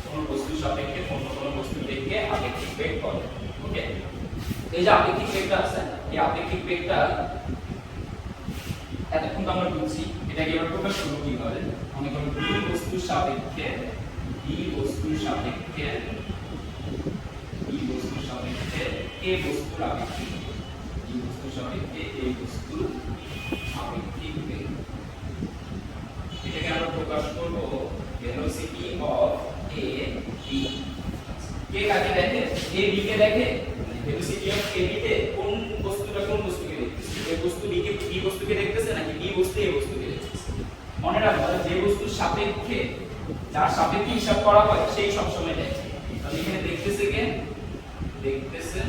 Speaker 1: কোনো বস্তুর সাপেক্ষে অন্য কোনো বস্তুর বেগকে আপেক্ষিক বেগ বলে। ওকে, এই যে আপেক্ষিক বেগটা আছে, এই আপেক্ষিক বেগটা এতক্ষণ তো আমরা বুঝছি, এটাকে এবার প্রকাশ করব কিভাবে। আমি বলব বি বস্তুর সাপেক্ষে এ বস্তুর আপেক্ষিক, বি বস্তুর সাপেক্ষে এ বস্তুর আপেক্ষিক বেগ, এটাকে আমরা প্রকাশ করব ভেলোসিটি অফ এ বি। কে কাকে দেখে? এ বি কে দেখে। ভেলোসিটি অফ এ বি তে কোন বস্তুটা কোন বস্তুকে দেখতেছে? এ বস্তু বি কে বি বস্তুকে দেখতেছে নাকি বি বস্তু এ বস্তুকে দেখতেছে? মনে রাখো যে বস্তুর সাপেক্ষে, যার সাপেক্ষে হিসাব করা হয় সেই সব সময় দেখে। তাহলে এখানে দেখতেছে কে? দেখতেছে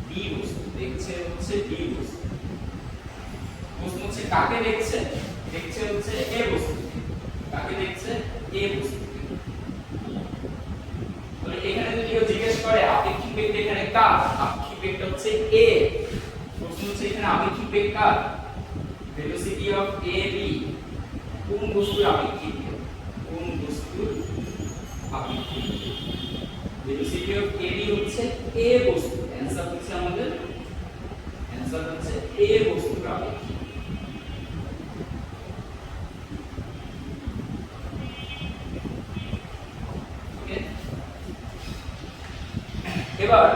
Speaker 1: বি বস্তু, দেখছে হচ্ছে বি বস্তু। বস্তু হচ্ছে কাকে দেখছে? দেখছে হচ্ছে এ বস্তু। কাকে দেখছে? এ বস্তু। তাহলে এখানে যদি কেউ জিজ্ঞেস করে আপেক্ষিক বেগটা এখানে কার? আপেক্ষিক বেগটা হচ্ছে এ। প্রশ্ন হচ্ছে এখানে আপেক্ষিক বেগ কার? ভেলোসিটি অফ এ বি কোন বস্তুর আপেক্ষিক বেগ? কোন বস্তুর আপেক্ষিক বেগ? ভেলোসিটি অফ এ বি হচ্ছে এ বস্তু। অ্যানসার হচ্ছে আমাদের, অ্যানসার হচ্ছে এ বস্তুর আপেক্ষিক। ওকে, এবার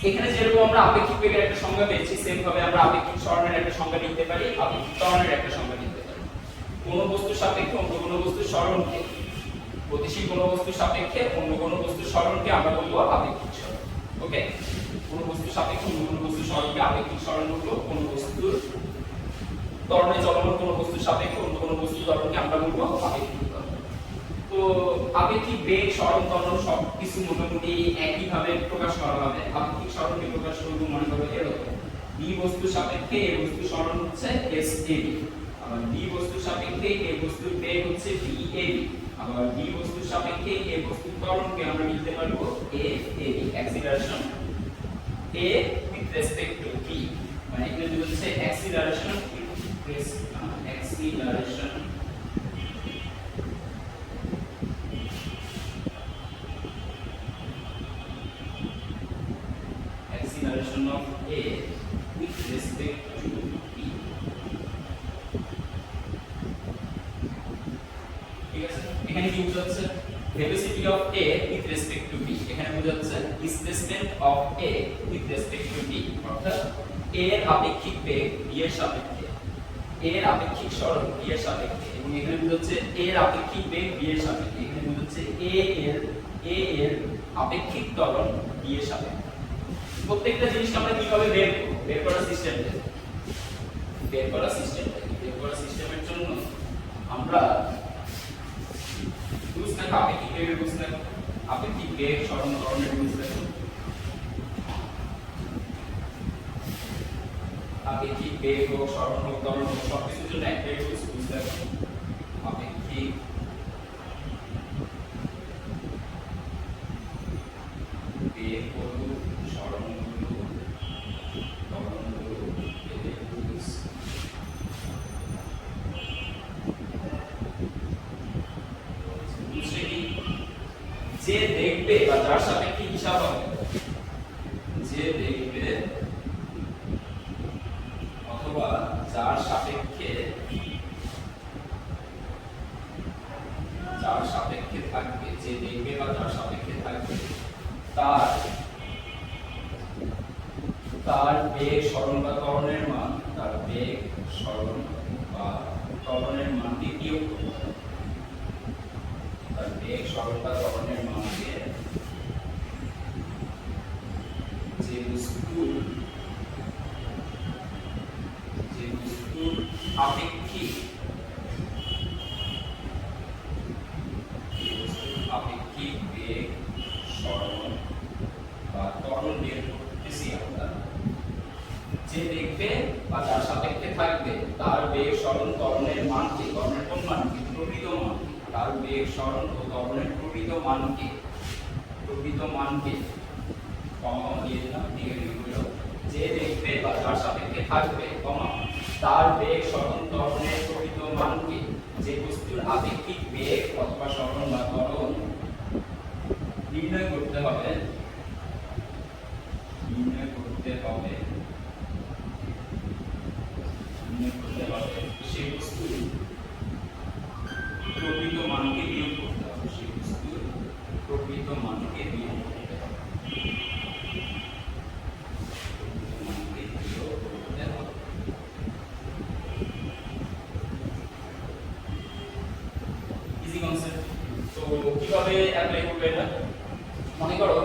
Speaker 1: এখানে যেরকম আমরা আপেক্ষিক বেগের একটা সংজ্ঞা পেয়েছি, সেম ভাবে আমরা আপেক্ষিক সরণের একটা সংজ্ঞা লিখতে পারি, আপেক্ষিক ত্বরণের একটা সংজ্ঞা লিখতে পারি। কোন বস্তুর সাপেক্ষে অন্য কোন বস্তুর সরণকে, গতিশীল কোন বস্তুর সাপেক্ষে অন্য কোন বস্তুর সরণকে আমরা বলবো আপেক্ষিক সরণ। ওকে, কোন বস্তুর সাপেক্ষে অন্য কোন বস্তুর সরণকে আপেক্ষিক সরণ বলবো। কোন বস্তুর ত্বরণে চলমান কোন বস্তুর সাপেক্ষে অন্য কোন বস্তুর ত্বরণকে আমরা বলবো আপেক্ষিক ত্বরণ। তো আপেক্ষিক বেগ, সরণ, ত্বরণ সবকিছু মোটামুটি একই ভাবে প্রকাশ করা হবে। আপেক্ষিক সরণকে প্রকাশ করব মনে করো এরকম, বি বস্তুর সাপেক্ষে এ বস্তুর সরণ হচ্ছে এস এ বি, আবার বি বস্তুর সাপেক্ষে এ বস্তুর বেগ হচ্ছে বি এ বি, আবার বি বস্তুর সাপেক্ষে এ বস্তুর ত্বরণকে আমরা লিখতে পারবো A A B. Acceleration A with respect to B, মানে এখানে যদি হচ্ছে acceleration acceleration of A with respect to B. ঠিক আছে, এখানে কি বোঝাচ্ছে? velocity of A with respect to B, এখানে বোঝাচ্ছে displacement of A with respect to B, অর্থাৎ A এর আপেক্ষিক বেগ B এর সাপেক্ষে, A এর আপেক্ষিক সরণ B এর সাপেক্ষে, এবং এখানে বোঝাচ্ছে A এর আপেক্ষিক বেগ B এর সাপেক্ষে, এখানে বোঝাচ্ছে A এর আপেক্ষিক ত্বরণ B এর সাপেক্ষে। প্রত্যেকটা জিনিসকে আমরা কিভাবে বের করার সিস্টেমের জন্য আমরা রুলস দেখো, আপেক্ষিক বেগের রুলস দেখো, আপেক্ষিক বেগ, সরণ, ত্বরণের রুলস দেখো। আপেক্ষিক বেগ হোক, সরণ হোক, ত্বরণ হোক, সবকিছুর জন্য একটাই রুলস দেখো, আপেক্ষিক বেগ হলো সরণ হলো ত্বরণ হলো এদের রুলস। যে দেখবে বা যার সাপেক্ষে হিসাব হবে, যে দেখবে অথবা যার সাপেক্ষে থাকবে, যে দেখবে বা যার সাপেক্ষে থাকবে, তার বেগ, সরণ বা ত্বরণের মান, তার বেগ, সরণ বা ত্বরণের মানটি বিয়োগ করতে হবে। তার বেগ, সরণ বা ত্বরণের মানকে যে বস্তুর আপেক্ষিক বেগ, সরণ বা ত্বরণ বের করতেছি আমরা, যে দেখবে বা যার সাপেক্ষে থাকবে বেগ সরণ ত্বরণের মানকে, ত্বরণের কোন মানকে, প্রকৃত মান, তার বেগ সরণ ও ত্বরণের প্রকৃত মানকে, কমা দিয়ে দিলাম, দিকে লিখলো যে দেখবে বা যার সাপেক্ষে থাকবে, কমা তার বেগ সরণ ত্বরণের প্রকৃত মানকে, যে বস্তুর আপেক্ষিক বেগ অথবা সরণ বা ত্বরণ নির্ণয় করতে হবে, সেই বস্তুর প্রকৃত মানকে বিয়োগ করতে হবে, সেই বস্তুর প্রকৃত মানকে বিয়োগ করতে হবে, ইজি কনসেপ্ট। তো কিভাবে অ্যাপ্লাই করবে এটা? মনে করো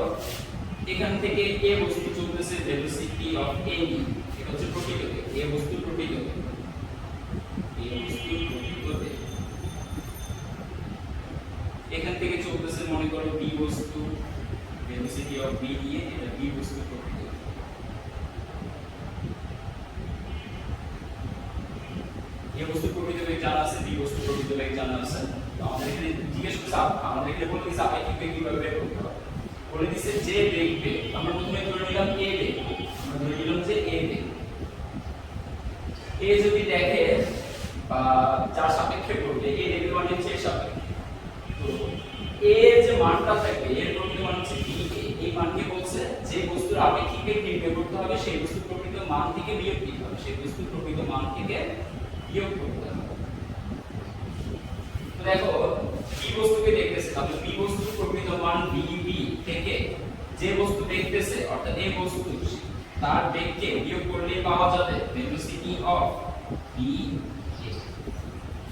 Speaker 1: এখান থেকে এ বস্তু চলতেছে ভেলোসিটি অফ এ বি, এটা হচ্ছে প্রকৃত বেগ, এ বস্তুর প্রকৃত বেগ, এখান থেকে চলতেছে মনে করো বি বস্তু, ভেলোসিটি অফ বি নিয়ে, এটা বি বস্তু প্রকৃত বেগ। এ বস্তু প্রকৃত বেগ জানা আছে, বি বস্তু প্রকৃত বেগ জানা আছে। আমাদের এখানে জিজ্ঞেস করছে, আমাদের এখানে বলে দিছে আপেক্ষিক বেগ কিভাবে বের করতে হবে, বলে দিছে যে দেখবে, আমরা প্রথমে ধরে নিলাম এ বেগ, আমরা ধরে নিলাম যে এ বেগ, এ যদি দেখে বা যার সাপেক্ষে করবে, এ দেখবে মানে হচ্ছে এর সাপেক্ষে, তো এ যে মানটা থাকবে, এর প্রকৃত মান হচ্ছে বি, এই মানকে বলছে যে বস্তুর আপেক্ষিক বেগ নির্ণয় করতে হবে, সেই বস্তুর প্রকৃত মান থেকে বিয়োগ দিতে হবে, সেই বস্তুর প্রকৃত মান থেকে বিয়োগ করতে হবে। তো দেখো বি বস্তুকে দেখতেছে, তাহলে বি বস্তুর প্রকৃত মান বি থেকে যে বস্তু দেখতেছে অর্থাৎ এই বস্তু, তার বেগকে বিয়োগ করলে পাওয়া যাবে ভেলোসিটি অফ বি।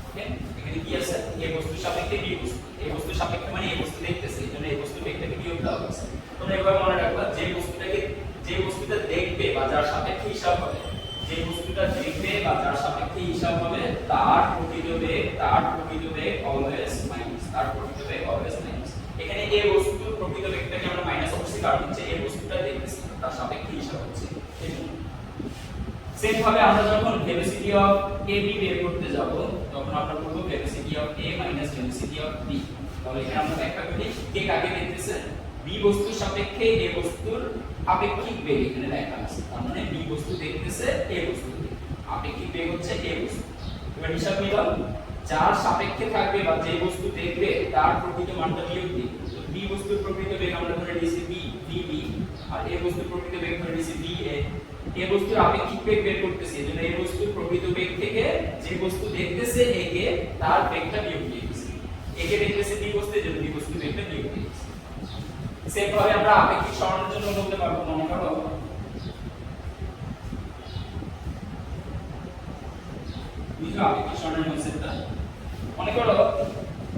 Speaker 1: ওকে, এখানে কি আছে, এই বস্তুর সাপেক্ষে বি বস্তু, এই বস্তুর সাপেক্ষে মানে এই বস্তু দেখতেছে, এজন্য এই বস্তুর বেগটাকে বিয়োগ দেওয়া হয়েছে। তোমরা এবার মনে রাখবা যে বস্তুটা দেখবে বা যার সাপেক্ষে হিসাব হবে, যে বস্তুটা দেখবে বা যার সাপেক্ষে হিসাব হবে, তার প্রকৃত বেগ অলওয়েজ মাইনাস, তার প্রকৃত বেগ অলওয়েজ মাইনাস। এখানে এই বস্তুর প্রকৃত বেগটাকে আমরা মাইনাস করছি কারণ হচ্ছে এই বস্তুটা দেখতেছি, তার সাপেক্ষে হিসাব হচ্ছে এজন্য। সেম ভাবে আমরা যখন ভেলোসিটি অফ এ বি বের করতে যাব, তখন আমরা করব velocity of A minus velocity of B. তাহলে এখানে আমরা ব্যাখ্যা করি কে কাকে দেখতেছে, বি বস্তুর সাপেক্ষে এ বস্তুর আপেক্ষিক বেগ এখানে লেখা আছে, তার মানে বি বস্তু দেখতেছে এ বস্তুকে, আপেক্ষিক বেগ হচ্ছে এ বস্তু। এবার হিসাব নিলাম যার সাপেক্ষে থাকবে বা যে বস্তু দেখবে তার প্রকৃত মানটা বিয়োগ দিই, তো বি বস্তুর প্রকৃত বেগ আমরা ধরে নিয়েছি বি বি, আর এ বস্তুর প্রকৃত বেগ ধরে নিয়েছি বি এ। এ বস্তুর আপেক্ষিক বেগ বের করতেছি, এজন্য এই বস্তুর প্রকৃত বেগ থেকে যে বস্তু দেখতেছে একে, তার বেগটা বিয়োগ দিয়ে দিচ্ছি, একে দেখতেছে বি বস্তু, এজন্য বি বস্তুর বেগটা বিয়োগ দিয়ে দিচ্ছি। সেম ভাবে আমরা আপেক্ষিক সরণের জন্য বলতে পারবো, মনে করো বুঝলো আপেক্ষিক সরণের কনসেপ্টটা। মনে করো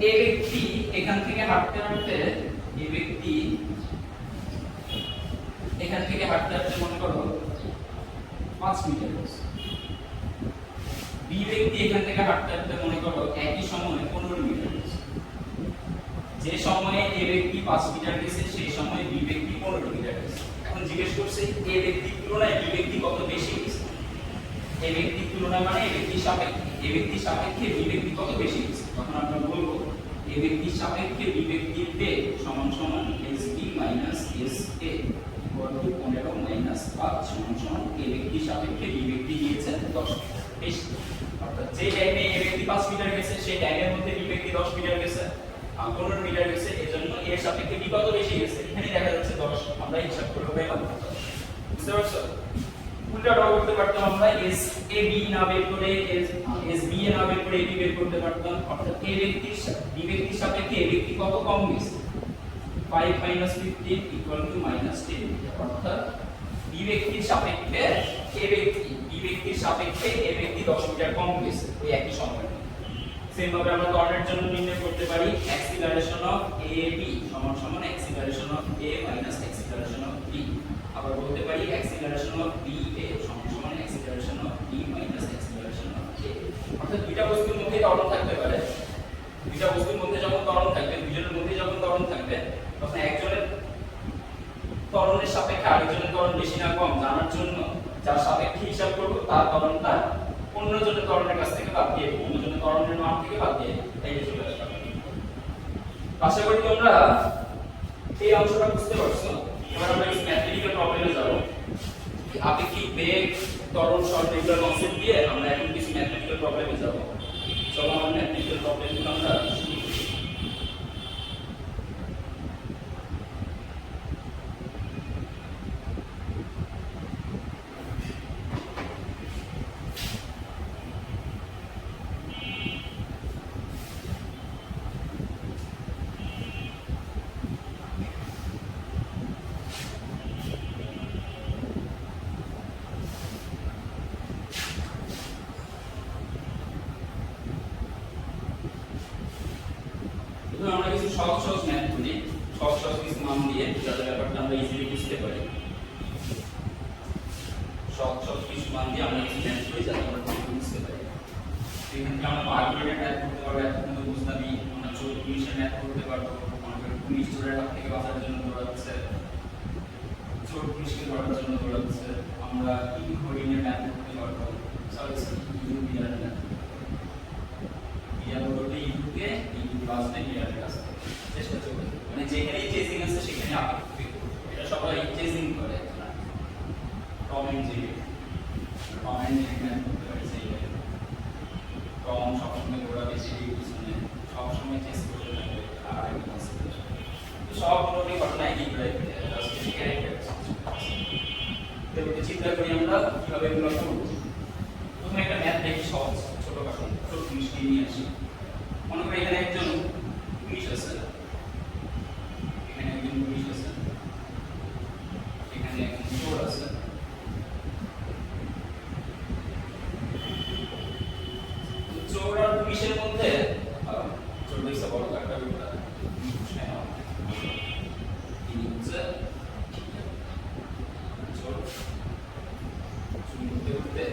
Speaker 1: এ ব্যক্তি এখান থেকে হাঁটতে হাঁটতে, এ ব্যক্তি এখান থেকে হাঁটতে হাঁটতে মনে করো 5 মিটার, বি ব্যক্তি এখান থেকে হাঁটতে হাঁটতে মনে করো একই সময়ে 15 মিটার, যে সময়ে এ ব্যক্তি 5 মিটার গেছে সেই সময়ে বি ব্যক্তি 15 মিটার গেছে। এখন জিজ্ঞেস করছে এ ব্যক্তির তুলনায় বি ব্যক্তি কত বেশি গেছে, এ ব্যক্তির তুলনায় মানে এ ব্যক্তির সাপেক্ষে, এ ব্যক্তির সাপেক্ষে বি ব্যক্তি কত বেশি গেছে, তখন আমরা বলবো এ ব্যক্তির সাপেক্ষে বি ব্যক্তির বেগ সমান সমান sb sa ইকুয়াল টু 15 - 5 সমান সমান এ ব্যক্তির সাপেক্ষে বি ব্যক্তি গিয়েছে 10 মিটার বেশি। অর্থাৎ যে টাইমে এ ব্যক্তি 5 মিটার গেছে সেই টাইমের মধ্যে বি ব্যক্তি 10 মিটার গেছে, 15 মিটার গেছে, এজন্য এর সাপেক্ষে বি কত বেশি গেছে, এখানে দেখা যাচ্ছে 10, আমরা হিসাব করে পেলাম। বুঝতে পারছো? উল্টা ড্র করতে পারতাম আমরা, এস এ বি না বের করে এস বি এ না বের করে এ বি বের করতে পারতাম। অর্থাৎ এ ব্যক্তির বি ব্যক্তির সাপেক্ষে এ ব্যক্তি কত কম গেছে, 5 - 15 ইকুয়াল টু -10। অর্থাৎ বি ব্যক্তির সাপেক্ষে এ ব্যক্তি, বি ব্যক্তির সাপেক্ষে এ ব্যক্তি 10 মিটার কম গেছে ওই একই সময়ে। সেম ভাবে আমরা ত্বরণের জন্য নির্ণয় করতে পারি অ্যাক্সিলারেশন অফ এ বি সমান সমান acceleration of A minus acceleration of B. আবার বলতে পারি অ্যাক্সিলারেশন অফ বি এ সমান সমান acceleration of B minus acceleration of A. অর্থাৎ দুইটা বস্তুর মধ্যে ত্বরণ থাকতে পারে, দুইটা বস্তুর মধ্যে যখন ত্বরণ থাকবে, দুইজনের মধ্যে যখন ত্বরণ থাকবে, তখন একজনের ত্বরণের সাপেক্ষে আরেকজনের ত্বরণ বেশি না কম জানার জন্য যার সাপেক্ষে হিসাব করব তার ত্বরণটা অন্য পূর্ণজনের ত্বরণের কাছ থেকে বাদ দিয়ে পূর্ণজনের ত্বরণের মান থেকে বাদ দিয়ে এই যে চলে আসবে। আশা করি তোমরা এই অংশটা বুঝতে পারছো। এবার আমরা এই ম্যাথমেটিক্যাল প্রবলেমে যাব। আপেক্ষিক বেগ, ত্বরণ, সরণ এগুলো কনসেপ্ট দিয়ে আমরা এখন কিছু ম্যাথমেটিক্যাল প্রবলেমে যাব। চলো আমরা ম্যাথমেটিক্যাল প্রবলেমগুলো আমরা শুরু করি। আমরা কিছু সহজ সহজ ম্যাথ করি, সহজ সহজ কিছু মান দিয়ে যাতে ব্যাপারটা আমরা ইজিলি বুঝতে পারি। সহজ সহজ কিছু মান দিয়ে আমরা কিছু ম্যাথ করি যাতে আমরা বুঝতে পারি। এখান থেকে আমরা পারগুলোর ম্যাথ করতে পারবো, এখন কিন্তু বুঝতামই আমরা 24 এর ম্যাথ করতে পারবো। আমাদের 19 চোরের হাত থেকে বাঁচার জন্য দৌড়াচ্ছে, 24 কে ধরার জন্য দৌড়াচ্ছে। আমরা ইউ হরিণের ম্যাথ করতে পারবো, সরি ইউ বিয়ার ম্যাথ বিয়ার বলতে ইউকে ইউ বাঁচবে বিয়ারের কাছে চেষ্টা করবে, মানে যেখানেই চেজিং আছে সেখানে আপেক্ষিক এটা সবাই চেজিং করে। টম এন্ড জেরি ম্যাথ করতে পারে, সেই টম সবসময় দৌড়াবে, জেরি পিছনে সবসময় চেস করতে থাকবে। আর একটা কনসেপ্ট তো সবগুলোরই ঘটনা একই প্রায় জাস্ট ক্যারেক্টার। তো চিন্তা করি আমরা কিভাবে এগুলো করব। প্রথমে একটা ম্যাথ দেখি, সহজ ছোটখাটো ছোট জিনিস নিয়ে আসি। মনে করি এখানে একজন পুলিশ আছে, এখানে একজন পুলিশ আছে, এখানে একজন চোর আছে। চোর আর পুলিশের মধ্যে চোর দেখছে বড় একটা ব্যাপার, তিনি হচ্ছে চোর চুরি করতে করতে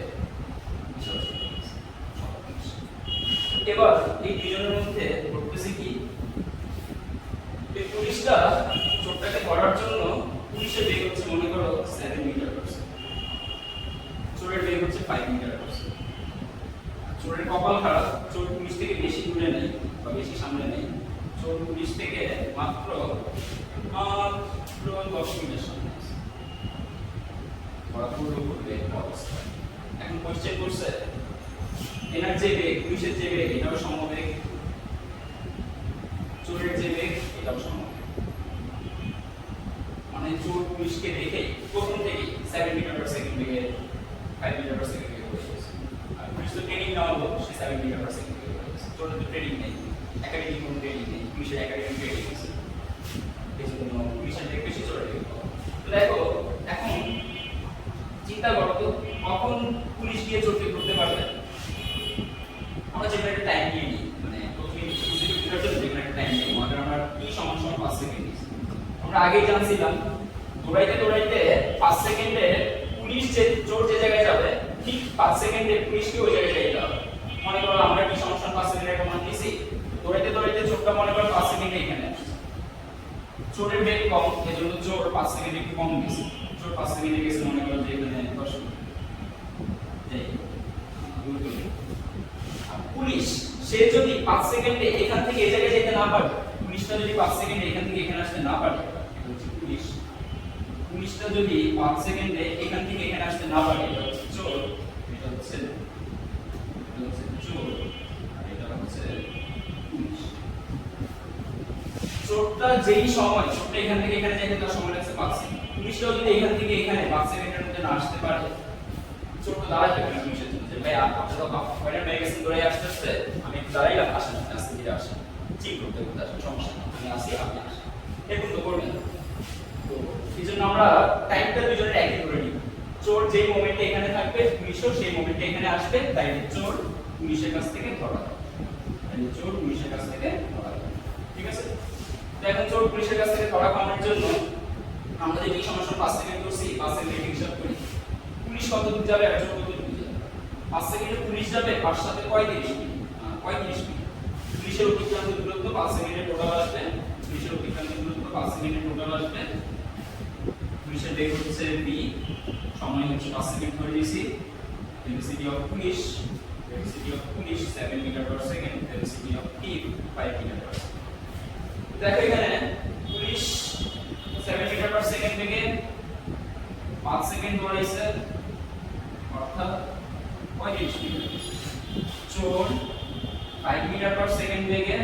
Speaker 1: এবার এই দুজনের মধ্যে ঘটতেছে কি, এই পুলিশটা চোরটাকে ধরার জন্য পুলিশের বেগ হচ্ছে মনে করো 7 মিটার পার সেকেন্ড, চোরের বেগ হচ্ছে 5 মিটার পার সেকেন্ড। চোরের কপাল খারাপ, চোর পুলিশ থেকে বেশি দূরে নেই বা বেশি সামনে নেই, চোর পুলিশ থেকে মাত্র 10 মিটার সামনে আছে। ধরা পড়লো করবে অবস্থা। এখন কোশ্চেন করছে এনার যে বেগ, পুলিশের যে বেগ এটাও সমবেগ, চোরের যে বেগ এটাও সমবেগ। মানে চোর পুলিশকে দেখে প্রথম থেকে 7 মিটার পার সেকেন্ড বেগে 5 মিটার পার সেকেন্ড বেগে পড়ে গেছে। আর পুলিশ তো ট্রেনিং নেওয়া হলো, সে 7 মিটার পার সেকেন্ড বেগে পড়ে গেছে। চোরের তো ট্রেনিং নেই, একাডেমিক কোনো ট্রেনিং নেই, পুলিশের একাডেমিক ট্রেনিং আছে, এই জন্য পুলিশের বেগ বেশি, চোরের বেগ কম। তো দেখো এখন চিন্তা করো তো কখন পুলিশ গিয়ে চোরকে ধরতে পারবে। আমরা যেটা একটা টাইম নিয়ে নিই, মানে প্রথমে ইকুইভ্যালেন্ট জন্য যেটা একটা টাইম নিই, মানে আমরা t = 5 সেকেন্ড। আমরা আগেই জানছিলাম দৌড়াইতে দৌড়াইতে 5 সেকেন্ডে পুলিশ যে চোর যে জায়গায় যাবে ঠিক 5 সেকেন্ডে পুলিশকে ওই জায়গায় যেতে হবে। মনে করো আমরা t = 5 সেকেন্ডের একটা মান দিছি, দৌড়াইতে দৌড়াইতে চোরটা মনে করো 5 সেকেন্ডে এখানে আসছে। চোরের বেগ কম, এজন্য চোর 5 সেকেন্ড একটু কম গেছে। চোর 5 সেকেন্ডে গেছে মনে করো যে এখানে 10 মিনিট। পুলিশ সে যদি 5 সেকেন্ডে এখান থেকে এই জায়গায় যেতে না পারে, পুলিশটা যদি 5 সেকেন্ডে এখান থেকে এখানে আসতে না পারে, এটা হচ্ছে পুলিশ। পুলিশটা যদি 5 সেকেন্ডে এখান থেকে এখানে আসতে না পারে, এটা হচ্ছে চোর। এটা হচ্ছে চোর আর এটা হচ্ছে পুলিশ। চোরটা যেই সময় চোরটা এখান থেকে এখানে যেতে তার সময় লাগছে 5 সেকেন্ড, পুলিশটাও যদি এখান থেকে এখানে 5 সেকেন্ডের মধ্যে না আসতে পারে, চোরটা দাঁড়ায় থাকবে না পুলিশের জন্য, যে ভাই আপনি তো বাইরে ব্যাগ এসে ধরে আসতে আমি একটু দাঁড়াইলাম, আসেন আপনি আস্তে ধীরে আসেন, ঠিক করতে করতে আসেন, সমস্যা নেই, আমি আসি আপনি আসেন, এরকম তো করবেন না। তো এই জন্য আমরা টাইমটা দুজনের একই করে নিব। চোর যেই মোমেন্টে এখানে থাকবে, পুলিশও সেই মোমেন্টে এখানে আসবে, তাই চোর পুলিশের কাছ থেকে ধরা হবে, তাই চোর পুলিশের কাছ থেকে ধরা হবে। ঠিক আছে, তো এখন চোর পুলিশের কাছ থেকে ধরা খাওয়ানোর জন্য আমরা যে t = 5 সেকেন্ড করছি, 5 সেকেন্ড হিসাব করি, পুলিশ কত দূর যাবে আর চোর কত দূর যাবে। 5 সেকেন্ডে পুলিশ যাবে, তার সাথে 35 মিনিট। পুলিশের অতিক্রান্ত দূরত্ব 5 সেকেন্ডে টোটাল আসবে, পুলিশের অতিক্রান্ত দূরত্ব 5 সেকেন্ডে টোটাল আসবে। পুলিশের বেগ হচ্ছে v, সময় হচ্ছে 5 সেকেন্ড ধরে নিয়েছি। Velocity of police 5 metre per second. দেখো এখানে পুলিশ 7 মিটার পার সেকেন্ড বেগে 5 সেকেন্ড দৌড়াইছে, অর্থাৎ 35 মিটার। চোর 5 মিটার পার সেকেন্ড বেগে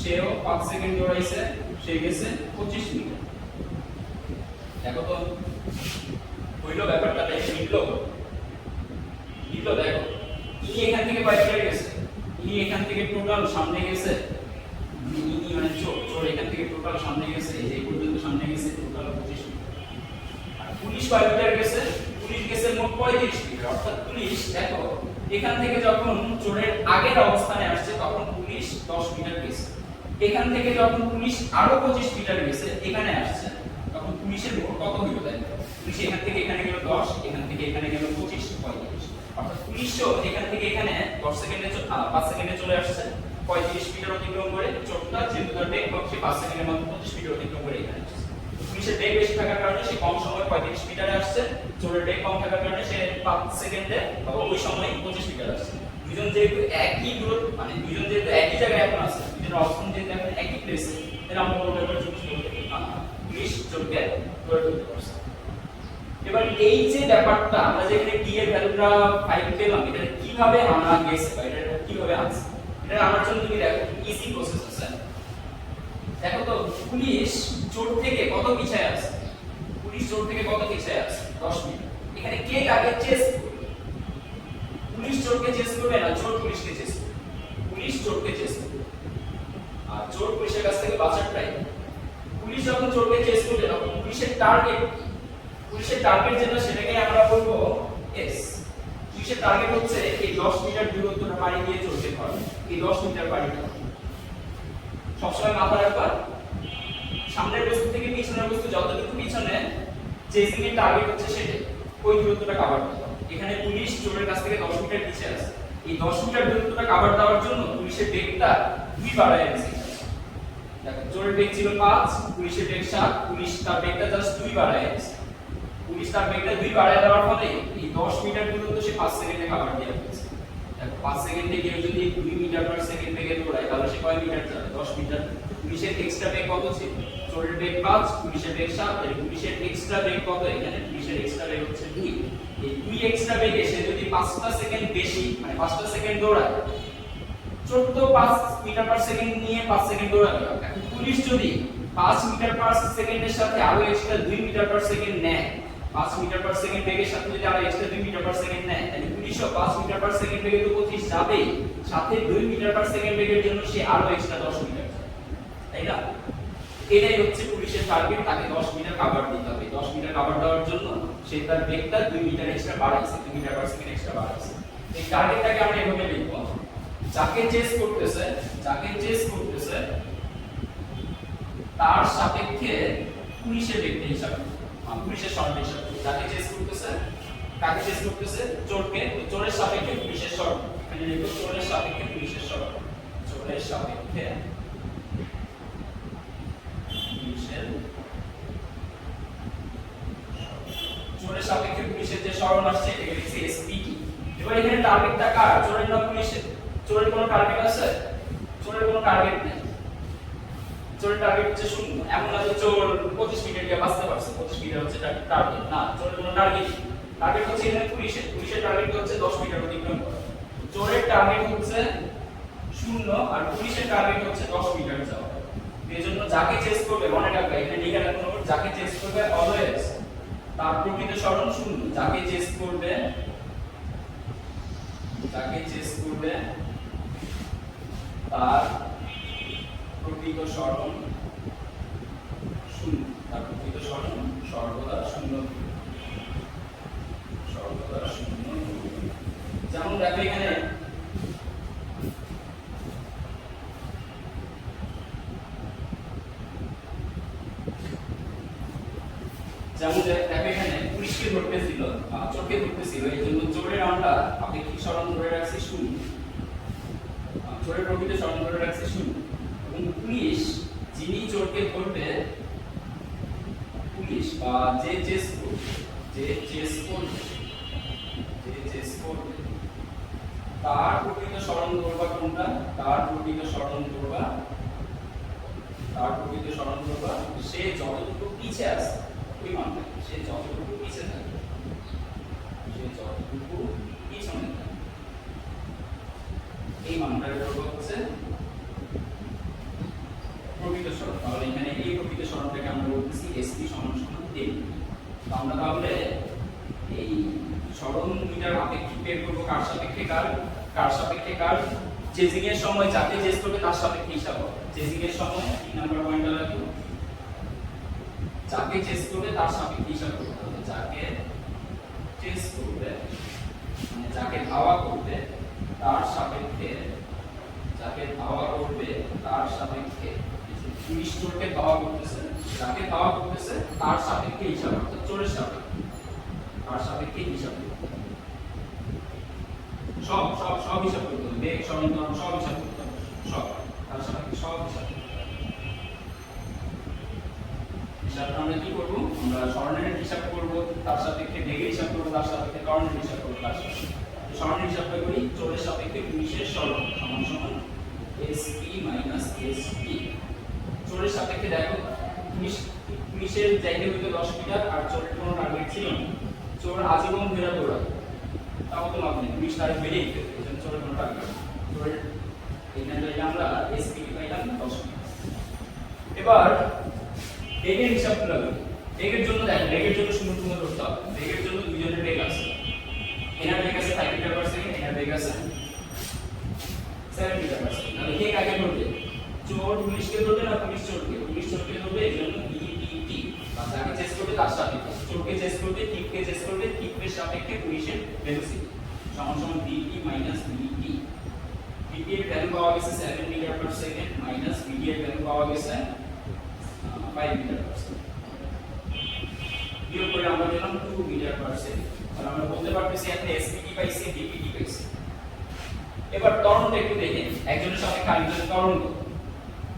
Speaker 1: সেও 5 সেকেন্ড দৌড়াইছে, সে গেছে 25 মিটার। দেখো তো হইলো ব্যাপারটা, তাই মিটলো দেখো ই এখান থেকে 5 মিটার গেছে, ই এখান থেকে টোটাল সামনে গেছে, ই মানে চোর এখান থেকে টোটাল সামনে গেছে, এই পর্যন্ত সামনে গেছে টোটাল 25 মিটার। আর পুলিশ 5 মিটার গেছে, পুলিশ গেছে মোট 35 মিটার। অর্থাৎ পুলিশ দেখো এখান থেকে যখন চোরের আগের অবস্থানে আসছে তখন পুলিশ 10 মিটার গেছে, এখান থেকে যখন পুলিশ আরো 25 মিটার গেছে এখানে আসছে তখন পুলিশের মোট কত হলো? দেখো পুলিশ এখান থেকে এখানে গেল 10, এখান থেকে এখানে গেল 25, 35। অর্থাৎ পুলিশও এখান থেকে এখানে 10 সেকেন্ডে 5 সেকেন্ডে চলে আসছে, 35 মিটার অতিক্রম করে। চোরটা যেহেতু তার বেগ কম, সে 5 সেকেন্ডের মধ্যে 25 মিটার অতিক্রম করে এখানে আসছে। পুলিশের বেগ বেশি থাকার কারণে সে কম সময় 35 মিটারে আসছে, চোরের বেগ কম থাকার কারণে সে 5 সেকেন্ডে বা ওই সময় 25 মিটার আসছে। দুজন যেহেতু একই দূরত্ব, মানে দুজন যেহেতু একই জায়গায় এখন আছে, দুজনের অবস্থান যেহেতু এখন একই প্লেসে, তাহলে আমরা বলতে পারি পুলিশ চোরকে ধরে ফেলতে পারছে। এবার এই যে ব্যাপারটা আমরা যেখানে টি এর ভ্যালুটা 5 পেলাম, এটা কিভাবে আমরা গেছে বা এটা কিভাবে আছে, এটা আমার জন্য তুমি দেখো ইজি প্রসেস আছে। দেখো তো পুলিশ চোর থেকে কত পিছায় আছে, পুলিশ চোর থেকে কত পিছায় আছে? 10 মিটার। এখানে কে কাকে চেস করবে? পুলিশ চোরকে চেস করবে না চোর পুলিশকে চেস করবে? পুলিশ চোরকে চেস করবে, আর চোর পুলিশের কাছ থেকে বাঁচার ট্রাই করবে। পুলিশ যখন চোরকে চেস করবে তখন পুলিশের টার্গেট যেটা সেটাকে আমরা বলবো এস। পুলিশের টার্গেট হচ্ছে এই 10 মিটার দূরত্বটা পাড়ি দিয়ে চলতে হবে, এই 10 মিটার পাড়িটা সবসময় মাথায় রাখবা। সামনের বস্তু থেকে পিছনের বস্তু যতটুকু পিছনে, চেসিং এর টার্গেট হচ্ছে সেটা ওই দূরত্বটা কভার করতে হবে। এখানে পুলিশ চোরের কাছ থেকে 10 মিটার পিছিয়ে আছে, এই 10 মিটার দূরত্বটা কভার দেওয়ার জন্য পুলিশের বেগটা 2 বাড়ায় দিয়েছে। দেখো চোরের বেগ ছিল 5, পুলিশের বেগ 7, পুলিশ তার বেগটা জাস্ট 2 বাড়ায় দিয়েছে। পুলিশ তার বেগটা 2 বাড়ায় দেওয়ার ফলে এই 10 মিটার দূরত্ব সে 5 সেকেন্ডে কভার দিয়ে ফেলেছে। দেখো 5 সেকেন্ডে কেউ যদি 2 মিটার পার সেকেন্ড বেগে দৌড়ায় তাহলে সে কয় মিটার যাবে? 10 মিটার। পুলিশের এক্সট্রা বেগ কত ছিল? চোরের বেগ 5, পুলিশের বেগ 7, এর পুলিশের এক্সট্রা বেগ কত? এখানে পুলিশের এক্সট্রা বেগ হচ্ছে 2। এই 2 এক্সট্রা বেগে সে যদি 5টা সেকেন্ড বেশি, মানে 5টা সেকেন্ড দৌড়ায়, চোর তো 5 মিটার পার সেকেন্ড নিয়ে 5 সেকেন্ড দৌড়াবে। এখন পুলিশ যদি 5 মিটার পার সেকেন্ডের সাথে আরো এক্সট্রা 2 মিটার পার সেকেন্ড নেয়, 5 মিটার পার সেকেন্ড বেগের সাথে যদি আরো এক্সট্রা 2 মিটার পার সেকেন্ড নেয়, তাহলে পুলিশও 5 মিটার পার সেকেন্ড বেগে তো 25 যাবে, সাথে 2 মিটার পার সেকেন্ড বেগের জন্য সে আরো এক্সট্রা 10 মিটার যাবে, তাই না? এটাই হচ্ছে পুলিশের টার্গেট, তাকে 10 মিটার কভার দিতে হবে। 10 মিটার কভার দেওয়ার জন্য সে তার বেগটা 2 মিটার এক্সট্রা বাড়াইছে, 2 মিটার পার সেকেন্ড এক্সট্রা বাড়াইছে। এই টার্গেটটাকে আমরা এভাবে লিখব, যাকে চেস করতেছে তার সাপেক্ষে পুলিশের বেগটা হিসাব, পুলিশের শর্ট হিসাব। যাকে চেস করতেছে, কাকে চেস করতেছে? চোরকে। তো চোরের সাপেক্ষে পুলিশের শর্ট, এখানে লিখব চোরের সাপেক্ষে পুলিশের শর্ট, চোরের সাপেক্ষে চোরের সাপেক্ষে পুলিশের যে সরণ আসছে এটাকে লিখছি এসপিটি। এবার এখানে টার্গেটটা কার? চোরের না পুলিশের? চোরের কোনো টার্গেট আছে? চোরের কোনো টার্গেট নেই, চোরের টার্গেট হচ্ছে 0। এমন না যে চোর 25 মিটার দিয়ে বাঁচতে পারছে, 25 মিটার হচ্ছে টার্গেট না, চোরের কোনো টার্গেট নেই। টার্গেট হচ্ছে এখানে পুলিশের টার্গেট হচ্ছে 10 মিটার অতিক্রম করা। চোরের টার্গেট হচ্ছে 0 আর পুলিশের টার্গেট হচ্ছে 10 মিটার যাওয়া। এজন্য যাকে চেস করবে, মনে রাখবে এখানে লিখে রাখুন, যাকে চেস করবে অলওয়েজ তার প্রকৃত সরণ 0। যাকে চেস করবে তার প্রকৃত সরণ 0, তার প্রকৃত সরণ সর্বদা 0। যেমন দেখো এখানে পুলিশকে ধরতেছিল, চোরকে ধরতেছিল, এই জন্য চোরের আমরা আপেক্ষিক সরণ ধরে রাখছি 0, চোরের প্রকৃত সরণ ধরে রাখছি 0। এবং পুলিশ যিনি চোরকে ধরবে, পুলিশ বা যে চেস করবে তার প্রকৃত সরণ করবা কোনটা, তার প্রকৃত সরণ করবা, তার প্রকৃত সরণ করবা সে যতটুকু পিছে আছে ওই মানটা, সে যতটুকু পিছে থাকে, সে যতটুকু পিছনে থাকে এই মানটার করব হচ্ছে প্রকৃত সরণ। তাহলে এখানে এই প্রকৃত সরণটাকে আমরা বলতেছি SP সমান সমান 10। তো আমরা তাহলে এই সরণ দুইটার আপেক্ষিক বের করব কার সাপেক্ষে কার, কার সাপেক্ষে কার, চেজিং এর সময় যাকে চেজ করবে তার সাপেক্ষে হিসাব হবে। চেজিং এর সময় 3 নাম্বার পয়েন্টটা রাখো, যাকে চেজ করবে তার সাপেক্ষে হিসাব করতে হবে। যাকে চেজ করবে মানে যাকে ধাওয়া করবে তার সাপেক্ষে, যাকে ধাওয়া করবে তার সাপেক্ষে, পুলিশ চোরকে ধাওয়া করতেছে, যাকে ধাওয়া করতেছে তার সাপেক্ষে হিসাব অর্থাৎ চোরের সাপেক্ষে, তার সাপেক্ষে হিসাব সব সব সব হিসাব করতে হবে, বেগ সরণ ত্বরণ সব হিসাব করতে হবে, সব তার সাপেক্ষে সব হিসাব। হিসাবটা আমরা কি করব, আমরা সরণের হিসাব করব তার সাপেক্ষে, বেগের হিসাব করব তার সাপেক্ষে, ত্বরণের হিসাব করব তার সাপেক্ষে। সরণের হিসাবটা করি, চোরের সাপেক্ষে পুলিশের সরণ সমান সমান SP - SP। চোরের সাপেক্ষে দেখো পুলিশের যাইতে হইতো 10 মিটার আর চোরের কোনো টার্গেট ছিল না, চোর আজীবন ধরে দৌড়াতো, তাও তো লাভ নেই, পুলিশ তার বেরিয়ে যেত, এজন্য চোরের কোনো টার্গেট না। চোরের এখানে আমরা SP পাইলাম 10 মিটার। এবার বেগের হিসাবটা লাগবে। বেগের জন্য দেখো, বেগের জন্য শূন্যতম ধরতে হবে। বেগের জন্য দুইজনের বেগ আছে, এনার বেগ আছে 5 মিটার পার সেকেন্ড, এনার বেগ আছে 7 মিটার পার সেকেন্ড। তাহলে কে কাকে ধরবে, চোর পুলিশকে ধরবে না পুলিশ চোরকে, পুলিশ চোরকে ধরবে, এজন্য BPT বা যাকে চেস করবে তার সাপেক্ষে, চোরকে চেস করবে, টিপকে চেস করবে, টিপের সাপেক্ষে পুলিশের ভেলোসিটি সমান সমান BP - BT। BT এর ভ্যালু পাওয়া গেছে 7 metre per second minus BT এর ভ্যালু পাওয়া গেছে 5 মিটার পার সেকেন্ড, বিয়োগ করে আমরা পেলাম 2 মিটার পার সেকেন্ড। তাহলে আমরা বলতে পারতেছি এখানে SPT পাইছি, BPT পাইছি। এবার ত্বরণটা একটু দেখেন, একজনের সাপেক্ষে আরেকজনের ত্বরণ কত।